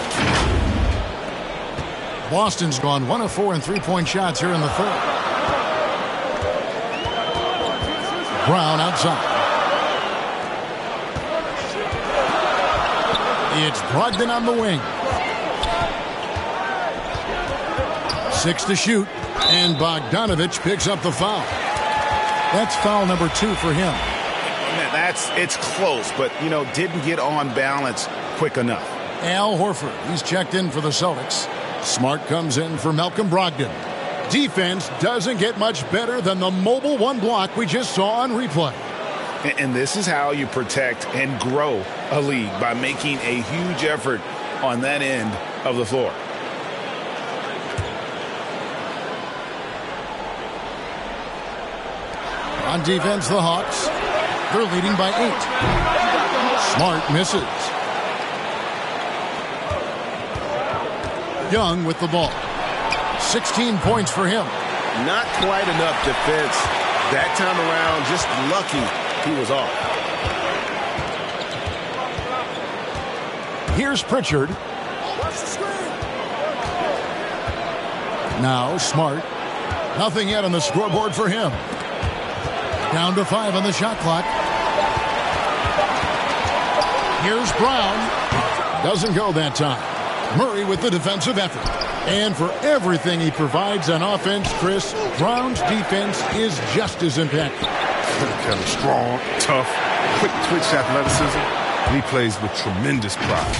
Boston's gone 1 of 4 in 3-point shots here in the 3rd. Brown outside. It's Brogdon on the wing. 6 to shoot, and Bogdanovich picks up the foul. That's foul number 2 for him. It's close, but, you know, didn't get on balance quick enough. Al Horford, he's checked in for the Celtics. Smart comes in for Malcolm Brogdon. Defense doesn't get much better than the mobile 1 block we just saw on replay. And this is how you protect and grow a lead, by making a huge effort on that end of the floor. On defense, the Hawks. They're leading by 8. Smart misses. Young with the ball. 16 points for him. Not quite enough defense that time around. Just lucky he was off. Here's Pritchard. Now Smart. Nothing yet on the scoreboard for him. Down to 5 on the shot clock. Here's Brown. Doesn't go that time. Murray with the defensive effort. And for everything he provides on offense, Chris, Brown's defense is just as impactful. Kind of strong, tough, quick twitch athleticism. And he plays with tremendous pride.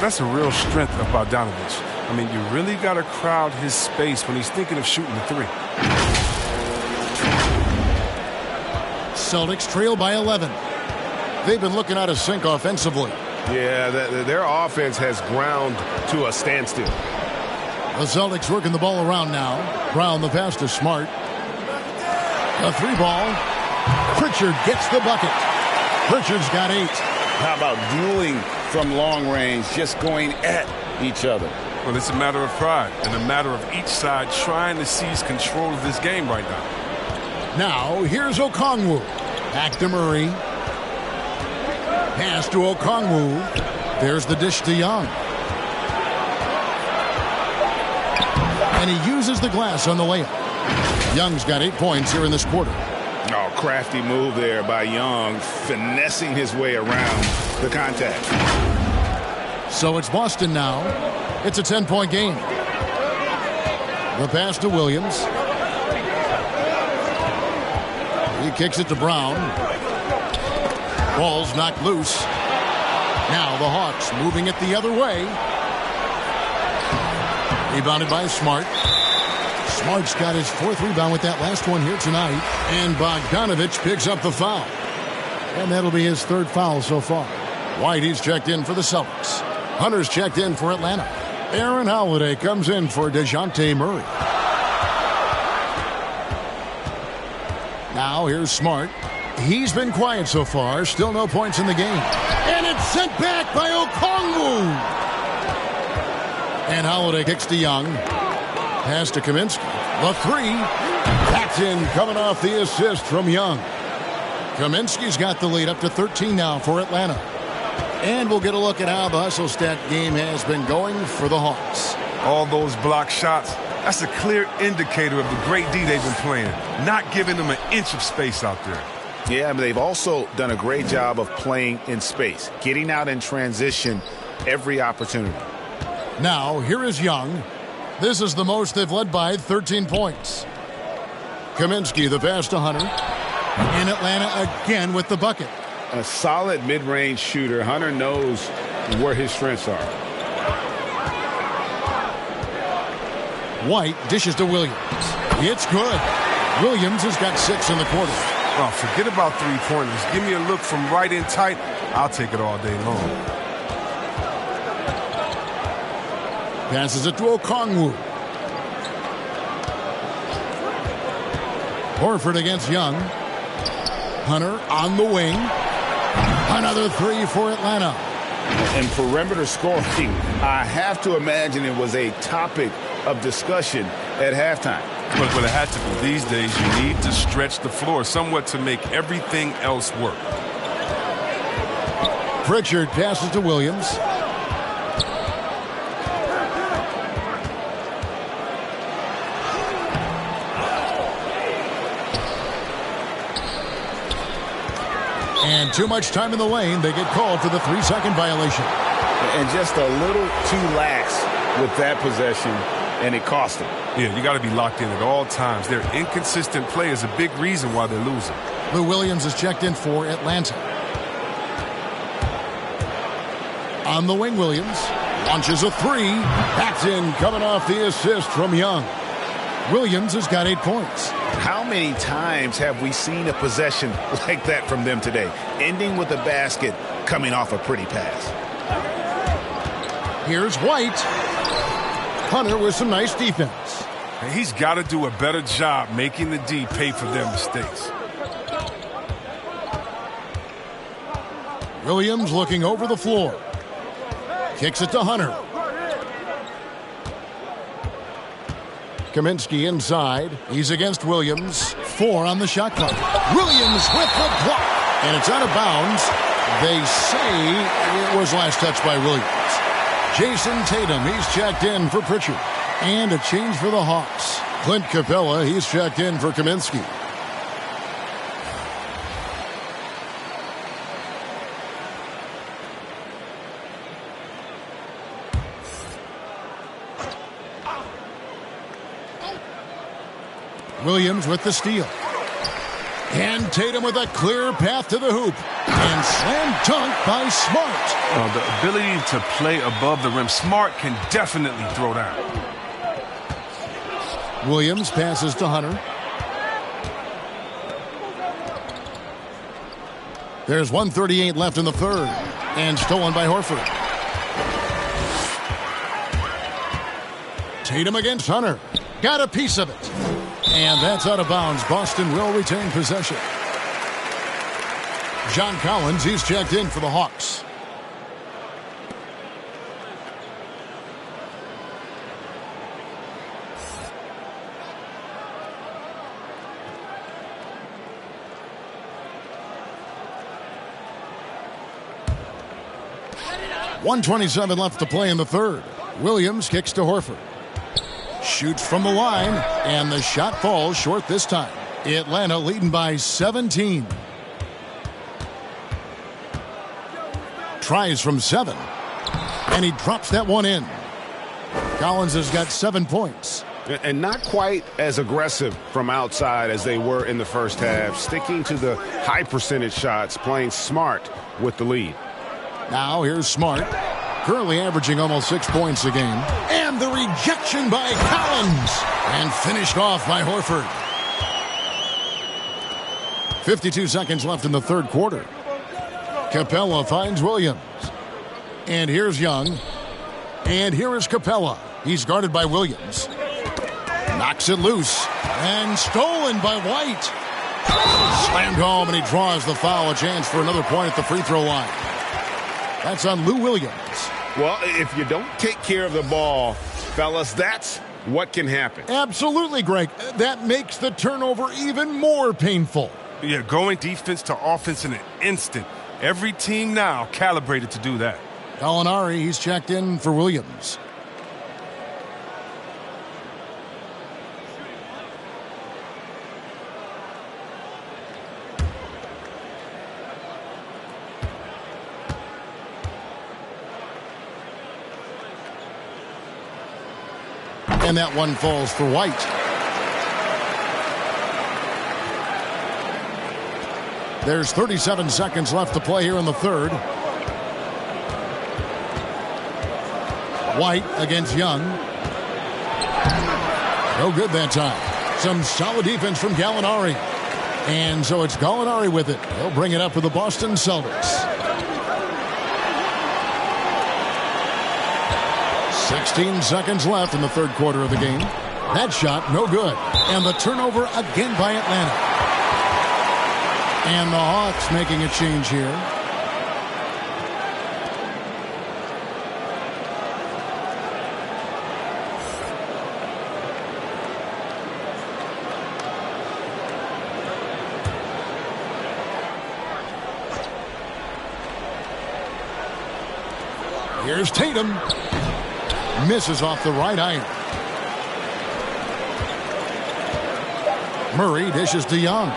That's a real strength of Bogdanovich. I mean, you really got to crowd his space when he's thinking of shooting the three. Celtics trail by 11. They've been looking out of sync offensively. Yeah, their offense has ground to a standstill. The Celtics working the ball around now. Brown the pass to Smart. A 3-ball. Pritchard gets the bucket. Pritchard's got 8. How about dueling from long range, just going at each other? Well, it's a matter of pride and a matter of each side trying to seize control of this game right now. Now, here's Okongwu. Back to Murray. Pass to Okongwu. There's the dish to Young. And he uses the glass on the layup. Young's got 8 points here in this quarter. Oh, crafty move there by Young, finessing his way around the contact. So it's Boston now. It's a 10-point game. The pass to Williams. He kicks it to Brown. Ball's knocked loose. Now the Hawks moving it the other way. Rebounded by Smart. Smart's got his 4th rebound with that last one here tonight. And Bogdanovich picks up the foul. And that'll be his 3rd foul so far. Whitey's checked in for the Celtics. Hunter's checked in for Atlanta. Aaron Holiday comes in for DeJounte Murray. Now here's Smart. He's been quiet so far. Still no points in the game. And it's sent back by Okongwu. And Holiday kicks to Young. Pass to Kaminsky. The 3. That's in, coming off the assist from Young. Kaminsky's got the lead up to 13 now for Atlanta. And we'll get a look at how the hustle stat game has been going for the Hawks. All those block shots, that's a clear indicator of the great D they've been playing. Not giving them an inch of space out there. Yeah, but they've also done a great job of playing in space, getting out in transition every opportunity. Now, here is Young. This is the most they've led by, 13 points. Kaminsky, the pass to Hunter. And Atlanta again with the bucket. A solid mid-range shooter. Hunter knows where his strengths are. White dishes to Williams. It's good. Williams has got 6 in the quarter. Oh, forget about 3-pointers. Give me a look from right in tight. I'll take it all day long. Passes it to Okongwu. Horford against Young. Hunter on the wing. Another 3 for Atlanta. And perimeter scoring, I have to imagine it was a topic of discussion at halftime. But it had to be. These days, you need to stretch the floor somewhat to make everything else work. Pritchard passes to Williams. And too much time in the lane. They get called for the 3-second violation. And just a little too lax with that possession, and it cost them. Yeah, you got to be locked in at all times. Their inconsistent play is a big reason why they're losing. Lou Williams is checked in for Atlanta. On the wing, Williams launches a 3. That's in, coming off the assist from Young. Williams has got 8 points. How many times have we seen a possession like that from them today, ending with a basket coming off a pretty pass? Here's White. Hunter with some nice defense. And he's got to do a better job making the D pay for their mistakes. Williams looking over the floor. Kicks it to Hunter. Kaminsky inside. He's against Williams. 4 on the shot clock. Williams with the block. And it's out of bounds. They say it was last touched by Williams. Jason Tatum, he's checked in for Pritchard. And a change for the Hawks. Clint Capella, he's checked in for Kaminsky. Williams with the steal. And Tatum with a clear path to the hoop. And slam dunk by Smart. The ability to play above the rim. Smart can definitely throw down. Williams passes to Hunter. There's 1:38 left in the third. And stolen by Horford. Tatum against Hunter. Got a piece of it. And that's out of bounds. Boston will retain possession. John Collins, he's checked in for the Hawks. .127 left to play in the third. Williams kicks to Horford. Shoots from the line, and the shot falls short this time. Atlanta leading by 17. Tries from 7, and he drops that one in. Collins has got 7 points. And not quite as aggressive from outside as they were in the first half. Sticking to the high percentage shots, playing smart with the lead. Now here's Smart. Currently averaging almost 6 points a game. And the rejection by Collins. And finished off by Horford. 52 seconds left in the third quarter. Capella finds Williams. And here's Young. And here is Capella. He's guarded by Williams. Knocks it loose. And stolen by White. Slammed home, and he draws the foul. A chance for another point at the free throw line. That's on Lou Williams. Well, if you don't take care of the ball, fellas, that's what can happen. Absolutely, Greg. That makes the turnover even more painful. Yeah, going defense to offense in an instant. Every team now calibrated to do that. Gallinari, he's checked in for Williams. And that one falls for White. There's 37 seconds left to play here in the third. White against Young. No good that time. Some solid defense from Gallinari. And so it's Gallinari with it. He'll bring it up for the Boston Celtics. 16 seconds left in the third quarter of the game. That shot, no good. And the turnover again by Atlanta. And the Hawks making a change here. Here's Tatum. Misses off the right iron. Murray dishes to Young.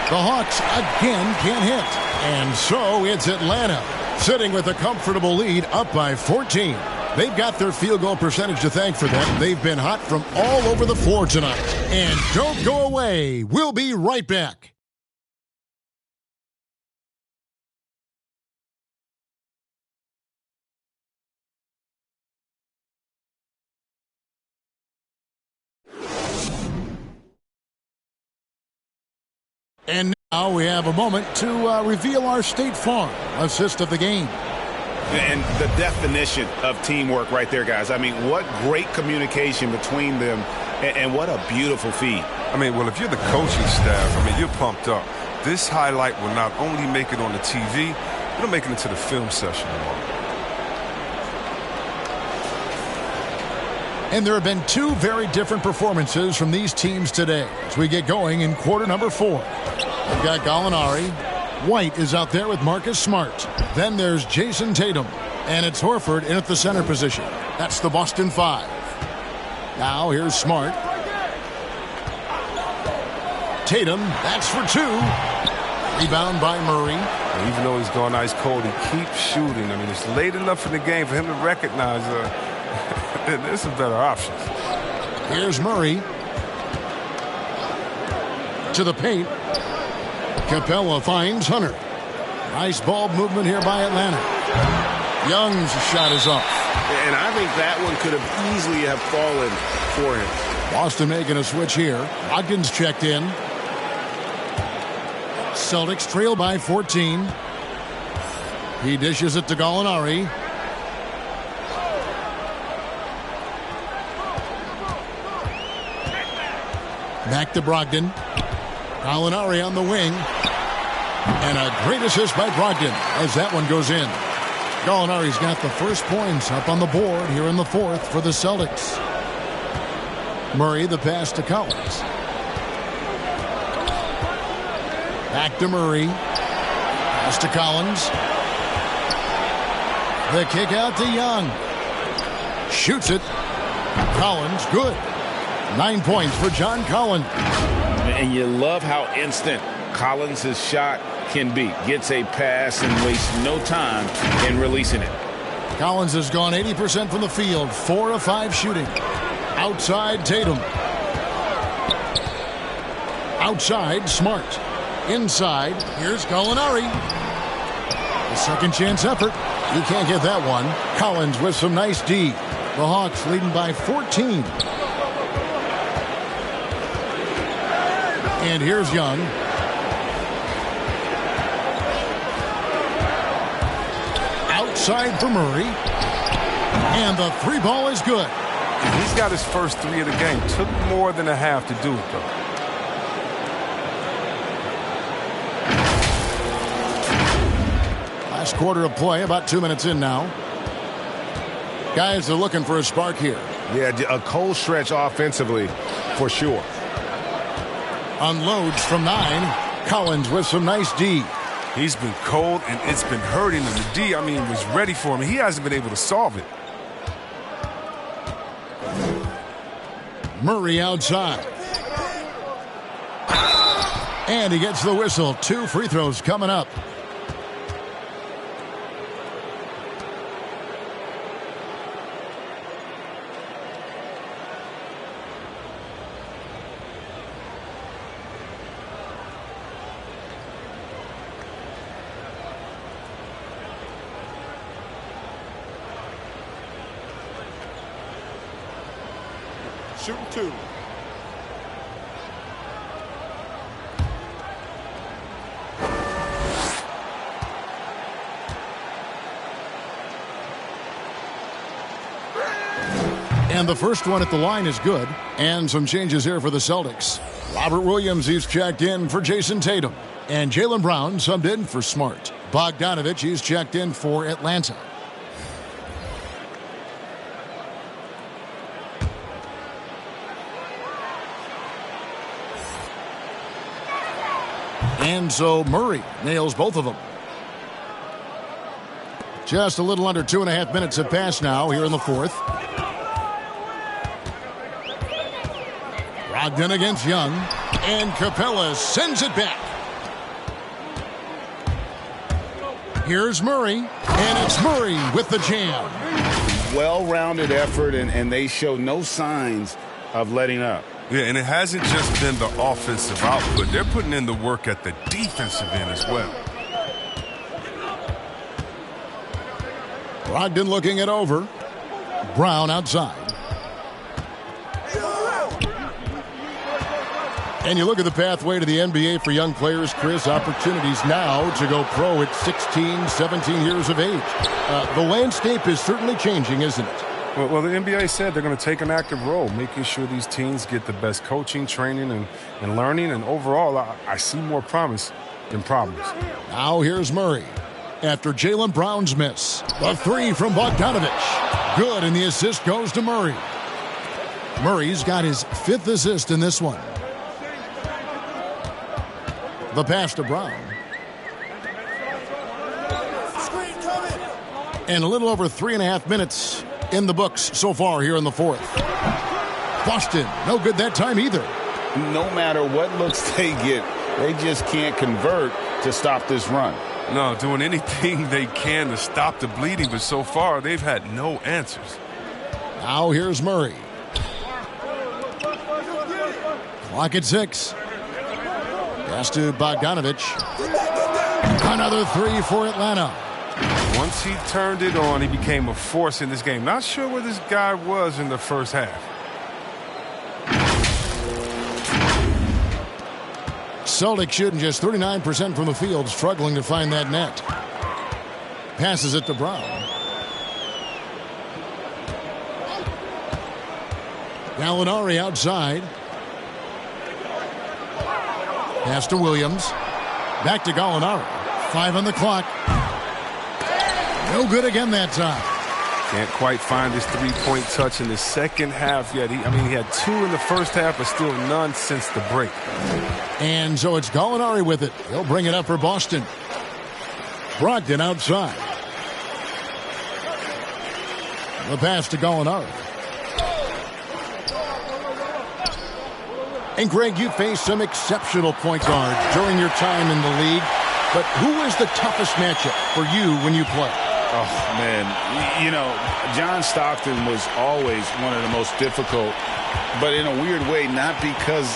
The Hawks again can't hit. And so it's Atlanta sitting with a comfortable lead up by 14. They've got their field goal percentage to thank for that. They've been hot from all over the floor tonight. And don't go away. We'll be right back. And now we have a moment to reveal our State Farm assist of the game. And the definition of teamwork right there, guys. I mean, what great communication between them, and what a beautiful feed. I mean, well, if you're the coaching staff, I mean, you're pumped up. This highlight will not only make it on the TV, it'll make it into the film session tomorrow. And there have been two very different performances from these teams today as we get going in quarter number 4. We've got Gallinari. White is out there with Marcus Smart. Then there's Jason Tatum. And it's Horford in at the center position. That's the Boston 5. Now here's Smart. Tatum, that's for 2. Rebound by Murray. And even though he's gone ice cold, he keeps shooting. I mean, it's late enough in the game for him to recognize there's some better options. Here's Murray. To the paint. Capella finds Hunter. Nice ball movement here by Atlanta. Young's shot is off. And I think that one could have easily have fallen for him. Boston making a switch here. Brogdon's checked in. Celtics trail by 14. He dishes it to Gallinari. Back to Brogdon. Gallinari on the wing. And a great assist by Brogdon as that one goes in. Gallinari's got the first points up on the board here in the 4th for the Celtics. Murray the pass to Collins. Back to Murray. Pass to Collins. The kick out to Young. Shoots it. Collins, good. 9 points for John Collins. And you love how instant Collins' shot can be. Gets a pass and wastes no time in releasing it. Collins has gone 80% from the field. 4 of 5 shooting. Outside Tatum. Outside Smart. Inside, here's Gallinari. A second chance effort. He can't get that one. Collins with some nice D. The Hawks leading by 14. And here's Young. Outside for Murray. And the 3 ball is good. He's got his first 3 of the game. Took more than a half to do it, though. Last quarter of play, about 2 minutes in now. Guys are looking for a spark here. Yeah, a cold stretch offensively, for sure. Unloads from 9. Collins with some nice D. He's been cold, and it's been hurting him. The D, I mean, was ready for him. He hasn't been able to solve it. Murray outside. And he gets the whistle. 2 free throws coming up. Shooting 2. And the first one at the line is good. And some changes here for the Celtics. Robert Williams, he's checked in for Jason Tatum. And Jaylen Brown subbed in for Smart. Bogdanovich, he's checked in for Atlanta. And so Murray nails both of them. Just a little under 2.5 minutes have passed now here in the 4th. Brogdon against Young. And Capella sends it back. Here's Murray. And it's Murray with the jam. Well-rounded effort, and they show no signs of letting up. Yeah, and it hasn't just been the offensive output. They're putting in the work at the defensive end as well. Brogdon looking it over. Brown outside. And you look at the pathway to the NBA for young players, Chris, opportunities now to go pro at 16, 17 years of age. The landscape is certainly changing, isn't it? Well, the NBA said they're going to take an active role, making sure these teams get the best coaching, training, and learning. And overall, I see more promise than problems. Now here's Murray. After Jaylen Brown's miss. The 3 from Bogdanovich. Good, and the assist goes to Murray. Murray's got his 5th assist in this one. The pass to Brown. And a little over 3.5 minutes in the books so far here in the 4th. Boston, no good that time either. No matter what looks they get, they just can't convert to stop this run. No, doing anything they can to stop the bleeding, but so far they've had no answers. Now here's Murray. Clock at 6. Pass to Bogdanovich. Another 3 for Atlanta. Once he turned it on, he became a force in this game. Not sure where this guy was in the first half. Celtics shooting just 39% from the field, struggling to find that net. Passes it to Brown. Gallinari outside. Pass to Williams. Back to Gallinari. 5 on the clock. No good again that time. Can't quite find his three-point touch in the second half yet. He had 2 in the first half, but still none since the break. And so it's Gallinari with it. He'll bring it up for Boston. Brogdon outside. The pass to Gallinari. And Greg, you faced some exceptional point guards during your time in the league. But who is the toughest matchup for you when you play? Oh, man, you know, John Stockton was always one of the most difficult, but in a weird way, not because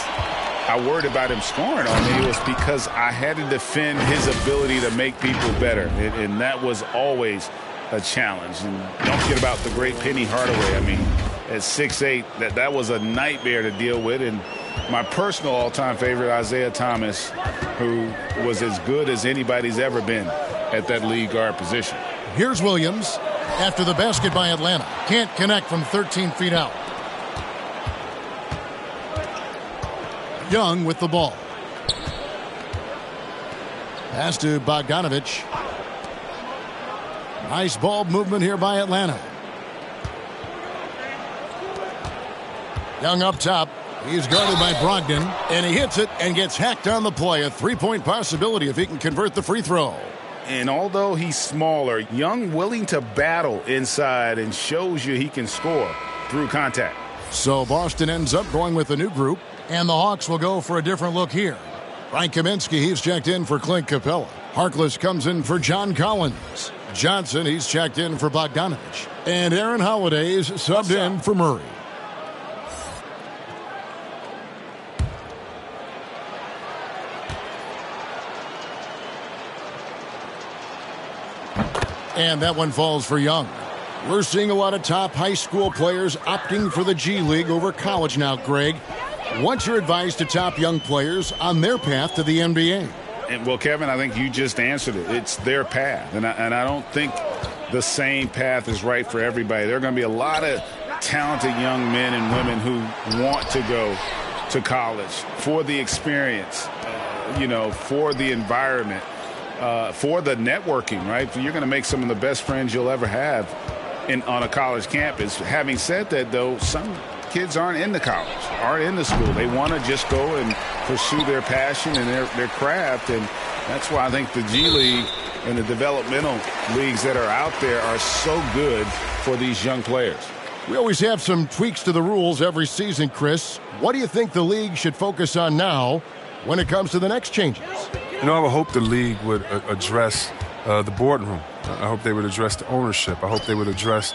I worried about him scoring on me. It was because I had to defend his ability to make people better, and that was always a challenge. And don't forget about the great Penny Hardaway. I mean, at 6'8", that was a nightmare to deal with. And my personal all-time favorite, Isaiah Thomas, who was as good as anybody's ever been at that lead guard position. Here's Williams after the basket by Atlanta. Can't connect from 13 feet out. Young with the ball. Pass to Bogdanovich. Nice ball movement here by Atlanta. Young up top. He's guarded by Brogdon, and he hits it and gets hacked on the play. A three-point possibility if he can convert the free throw. And although he's smaller, Young willing to battle inside and shows you he can score through contact. So Boston ends up going with a new group, and the Hawks will go for a different look here. Frank Kaminsky, he's checked in for Clint Capella. Harkless comes in for John Collins. Johnson, he's checked in for Bogdanovich. And Aaron Holiday is subbed in for Murray. And that one falls for Young. We're seeing a lot of top high school players opting for the G League over college now, Greg. What's your advice to top young players on their path to the NBA? And, well, Kevin, I think you just answered it. It's their path. And I don't think the same path is right for everybody. There are going to be a lot of talented young men and women who want to go to college for the experience, for the environment. For the networking, right? You're going to make some of the best friends you'll ever have on a college campus. Having said that, though, some kids aren't into college, aren't into school. They want to just go and pursue their passion and their craft, and that's why I think the G League and the developmental leagues that are out there are so good for these young players. We always have some tweaks to the rules every season, Chris. What do you think the league should focus on now when it comes to the next changes? I would hope the league would address the boardroom. I hope they would address the ownership. I hope they would address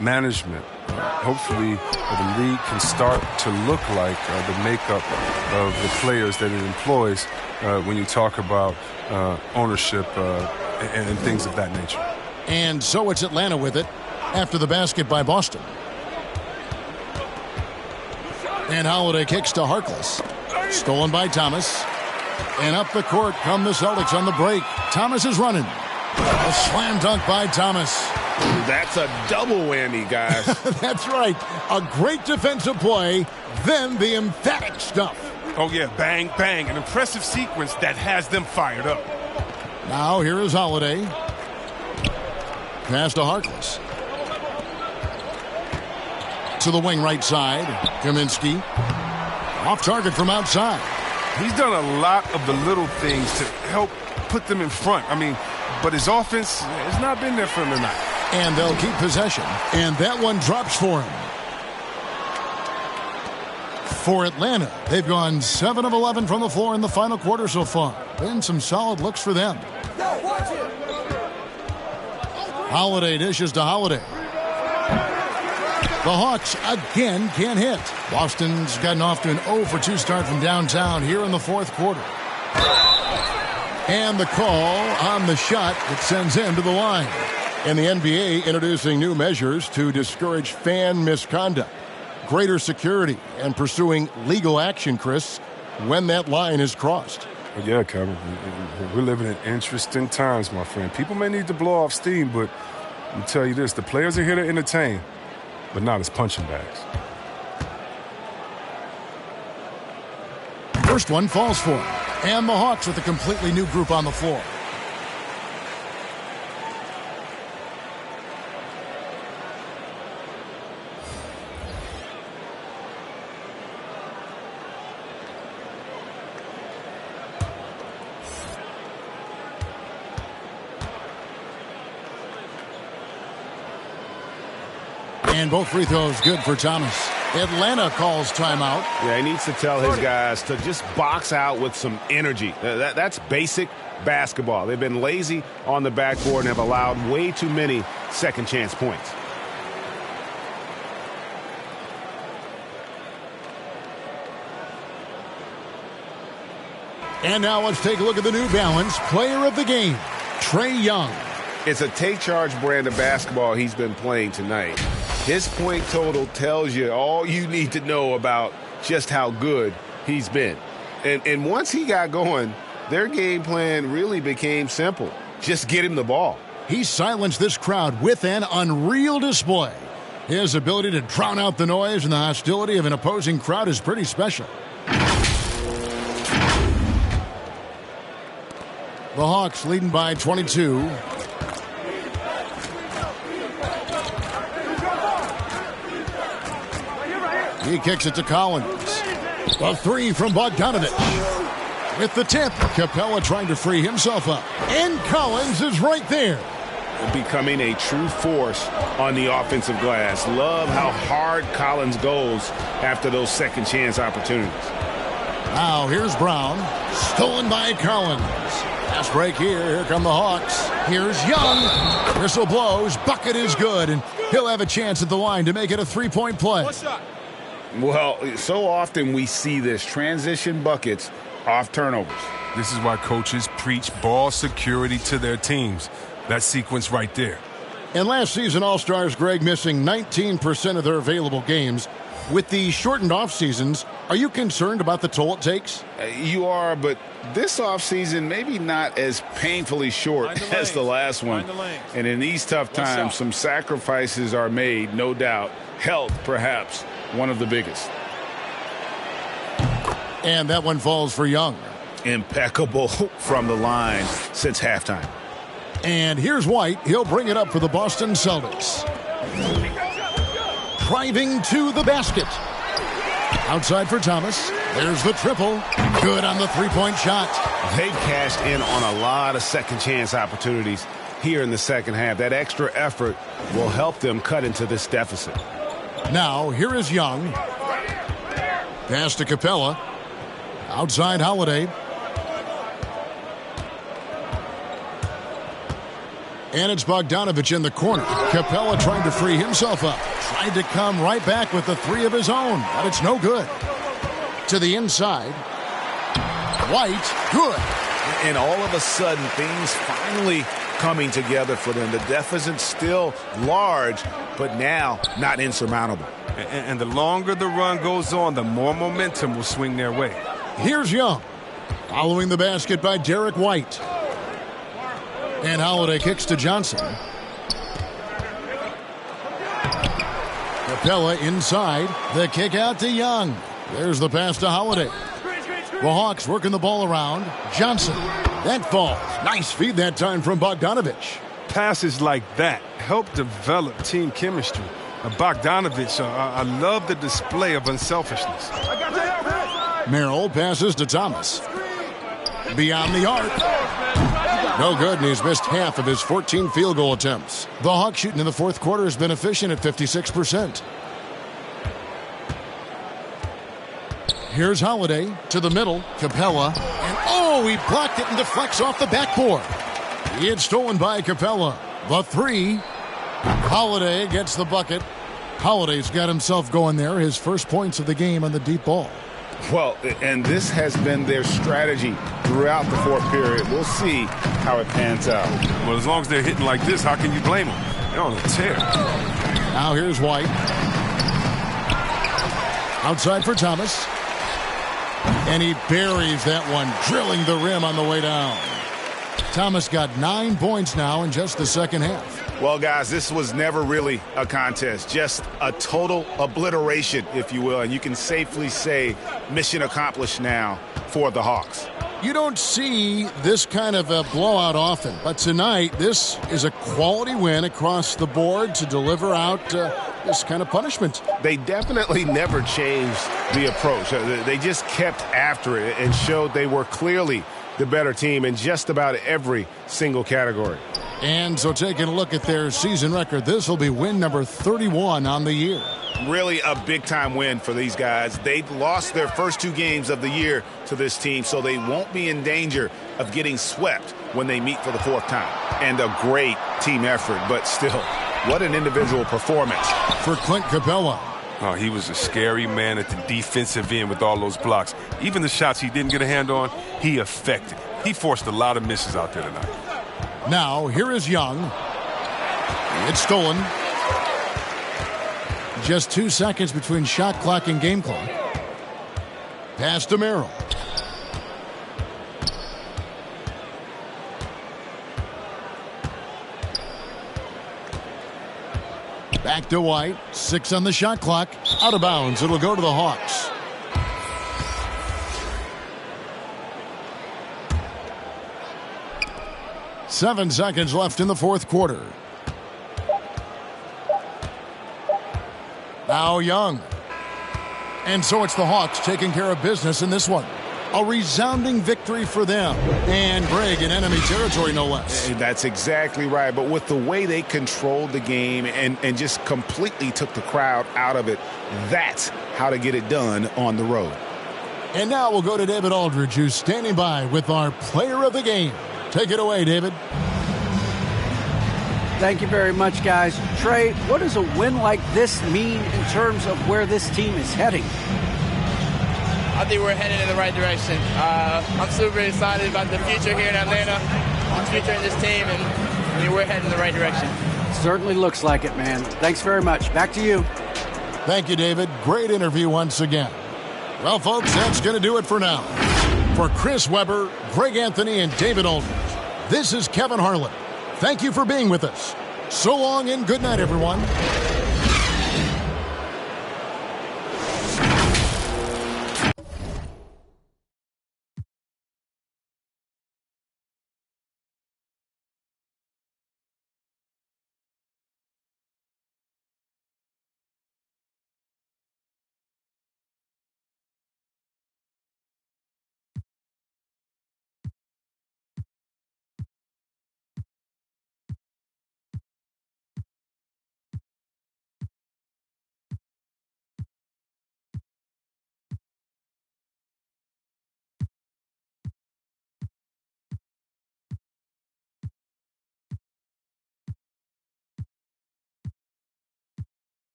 management. Hopefully, the league can start to look like the makeup of the players that it employs when you talk about ownership and things of that nature. And so it's Atlanta with it after the basket by Boston. And Holiday kicks to Harkless. Stolen by Thomas. And up the court come the Celtics on the break. Thomas is running. A slam dunk by Thomas. That's a double whammy, guys. That's right. A great defensive play, then the emphatic stuff. Oh, yeah, bang, bang. An impressive sequence that has them fired up. Now here is Holiday. Pass to Harkless. To the wing right side. Kaminsky. Off target from outside. He's done a lot of the little things to help put them in front. But his offense has not been there for him tonight. And they'll keep possession. And that one drops for him. For Atlanta, they've gone 7 of 11 from the floor in the final quarter so far. Been some solid looks for them. Holiday dishes to Holiday. The Hawks again can't hit. Boston's gotten off to an 0 for 2 start from downtown here in the fourth quarter. And the call on the shot that sends him to the line. And the NBA introducing new measures to discourage fan misconduct. Greater security and pursuing legal action, Chris, when that line is crossed. Yeah, Kevin, we're living in interesting times, my friend. People may need to blow off steam, but I'll tell you this, the players are here to entertain, but not as punching bags. First one falls for him. And the Hawks with a completely new group on the floor. And both free throws good for Thomas. Atlanta calls timeout. Yeah, he needs to tell his guys to just box out with some energy. That's basic basketball. They've been lazy on the backboard and have allowed way too many second chance points. And now let's take a look at the New Balance player of the game, Trae Young. It's a take-charge brand of basketball he's been playing tonight. His point total tells you all you need to know about just how good he's been. And once he got going, their game plan really became simple. Just get him the ball. He silenced this crowd with an unreal display. His ability to drown out the noise and the hostility of an opposing crowd is pretty special. The Hawks leading by 22. He kicks it to Collins. A 3 from Bogdanovich. With the tip, Capella trying to free himself up. And Collins is right there. Becoming a true force on the offensive glass. Love how hard Collins goes after those second chance opportunities. Now here's Brown. Stolen by Collins. Fast break here. Here come the Hawks. Here's Young. Whistle blows. Bucket is good. And he'll have a chance at the line to make it a 3-point play. Well, so often we see this, transition buckets off turnovers. This is why coaches preach ball security to their teams. That sequence right there. And last season, All-Stars, Greg, missing 19% of their available games. With the shortened off-seasons, are you concerned about the toll it takes? You are, but this offseason maybe not as painfully short as the last one. And in these tough times, some sacrifices are made, no doubt. Health, perhaps, one of the biggest. And that one falls for Young. Impeccable from the line since halftime. And here's White. He'll bring it up for the Boston Celtics. Driving to the basket. Outside for Thomas. There's the triple. Good on the three-point shot. They've cashed in on a lot of second chance opportunities here in the second half. That extra effort will help them cut into this deficit. Now, here is Young. Pass to Capella. Outside Holiday. And it's Bogdanovich in the corner. Capella trying to free himself up. Tried to come right back with the 3 of his own, but it's no good. To the inside. White, good. And all of a sudden, things finally coming together for them. The deficit's still large, but now not insurmountable. And the longer the run goes on, the more momentum will swing their way. Here's Young. Following the basket by Derek White. And Holiday kicks to Johnson. Capella inside. The kick out to Young. There's the pass to Holiday. The Hawks working the ball around. Johnson. That falls. Nice feed that time from Bogdanovich. Passes like that help develop team chemistry. Bogdanovich, I love the display of unselfishness. Merrill passes to Thomas. Beyond the arc. No good, and he's missed half of his 14 field goal attempts. The Hawks shooting in the fourth quarter has been efficient at 56%. Here's Holiday to the middle. Capella. And he blocked it and deflects off the backboard. It's stolen by Capella. The three. Holiday gets the bucket. Holiday's got himself going there. His first points of the game on the deep ball. Well, and this has been their strategy throughout the fourth period. We'll see how it pans out. Well, as long as they're hitting like this, how can you blame them? They're on a tear. Now here's White. Outside for Thomas. And he buries that one, drilling the rim on the way down. Thomas got 9 points now in just the second half. Well, guys, this was never really a contest, just a total obliteration, if you will. And you can safely say mission accomplished now for the Hawks. You don't see this kind of a blowout often, but tonight this is a quality win across the board to deliver out this kind of punishment. They definitely never changed the approach. They just kept after it and showed they were clearly the better team in just about every single category. And so taking a look at their season record, this will be win number 31 on the year. Really a big-time win for these guys. They've lost their first 2 games of the year to this team, so they won't be in danger of getting swept when they meet for the 4th time. And a great team effort, but still, what an individual performance. For Clint Capella. Oh, he was a scary man at the defensive end with all those blocks. Even the shots he didn't get a hand on, he affected. He forced a lot of misses out there tonight. Now, here is Young. It's stolen. Just 2 seconds between shot clock and game clock. Pass to Merrill. Back to White. 6 on the shot clock. Out of bounds. It'll go to the Hawks. Seven seconds left in the fourth quarter. Now Young. And so it's the Hawks taking care of business in this one. A resounding victory for them. And Greg in enemy territory, no less. That's exactly right. But with the way they controlled the game and just completely took the crowd out of it, that's how to get it done on the road. And now we'll go to David Aldridge, who's standing by with our player of the game. Take it away, David. Thank you very much, guys. Trey, what does a win like this mean in terms of where this team is heading? I think we're headed in the right direction. I'm super excited about the future here in Atlanta, the future in this team, and we're heading in the right direction. Certainly looks like it, man. Thanks very much. Back to you. Thank you, David. Great interview once again. Well, folks, that's going to do it for now. For Chris Webber, Greg Anthony, and David Aldridge, this is Kevin Harlan. Thank you for being with us. So long and good night, everyone.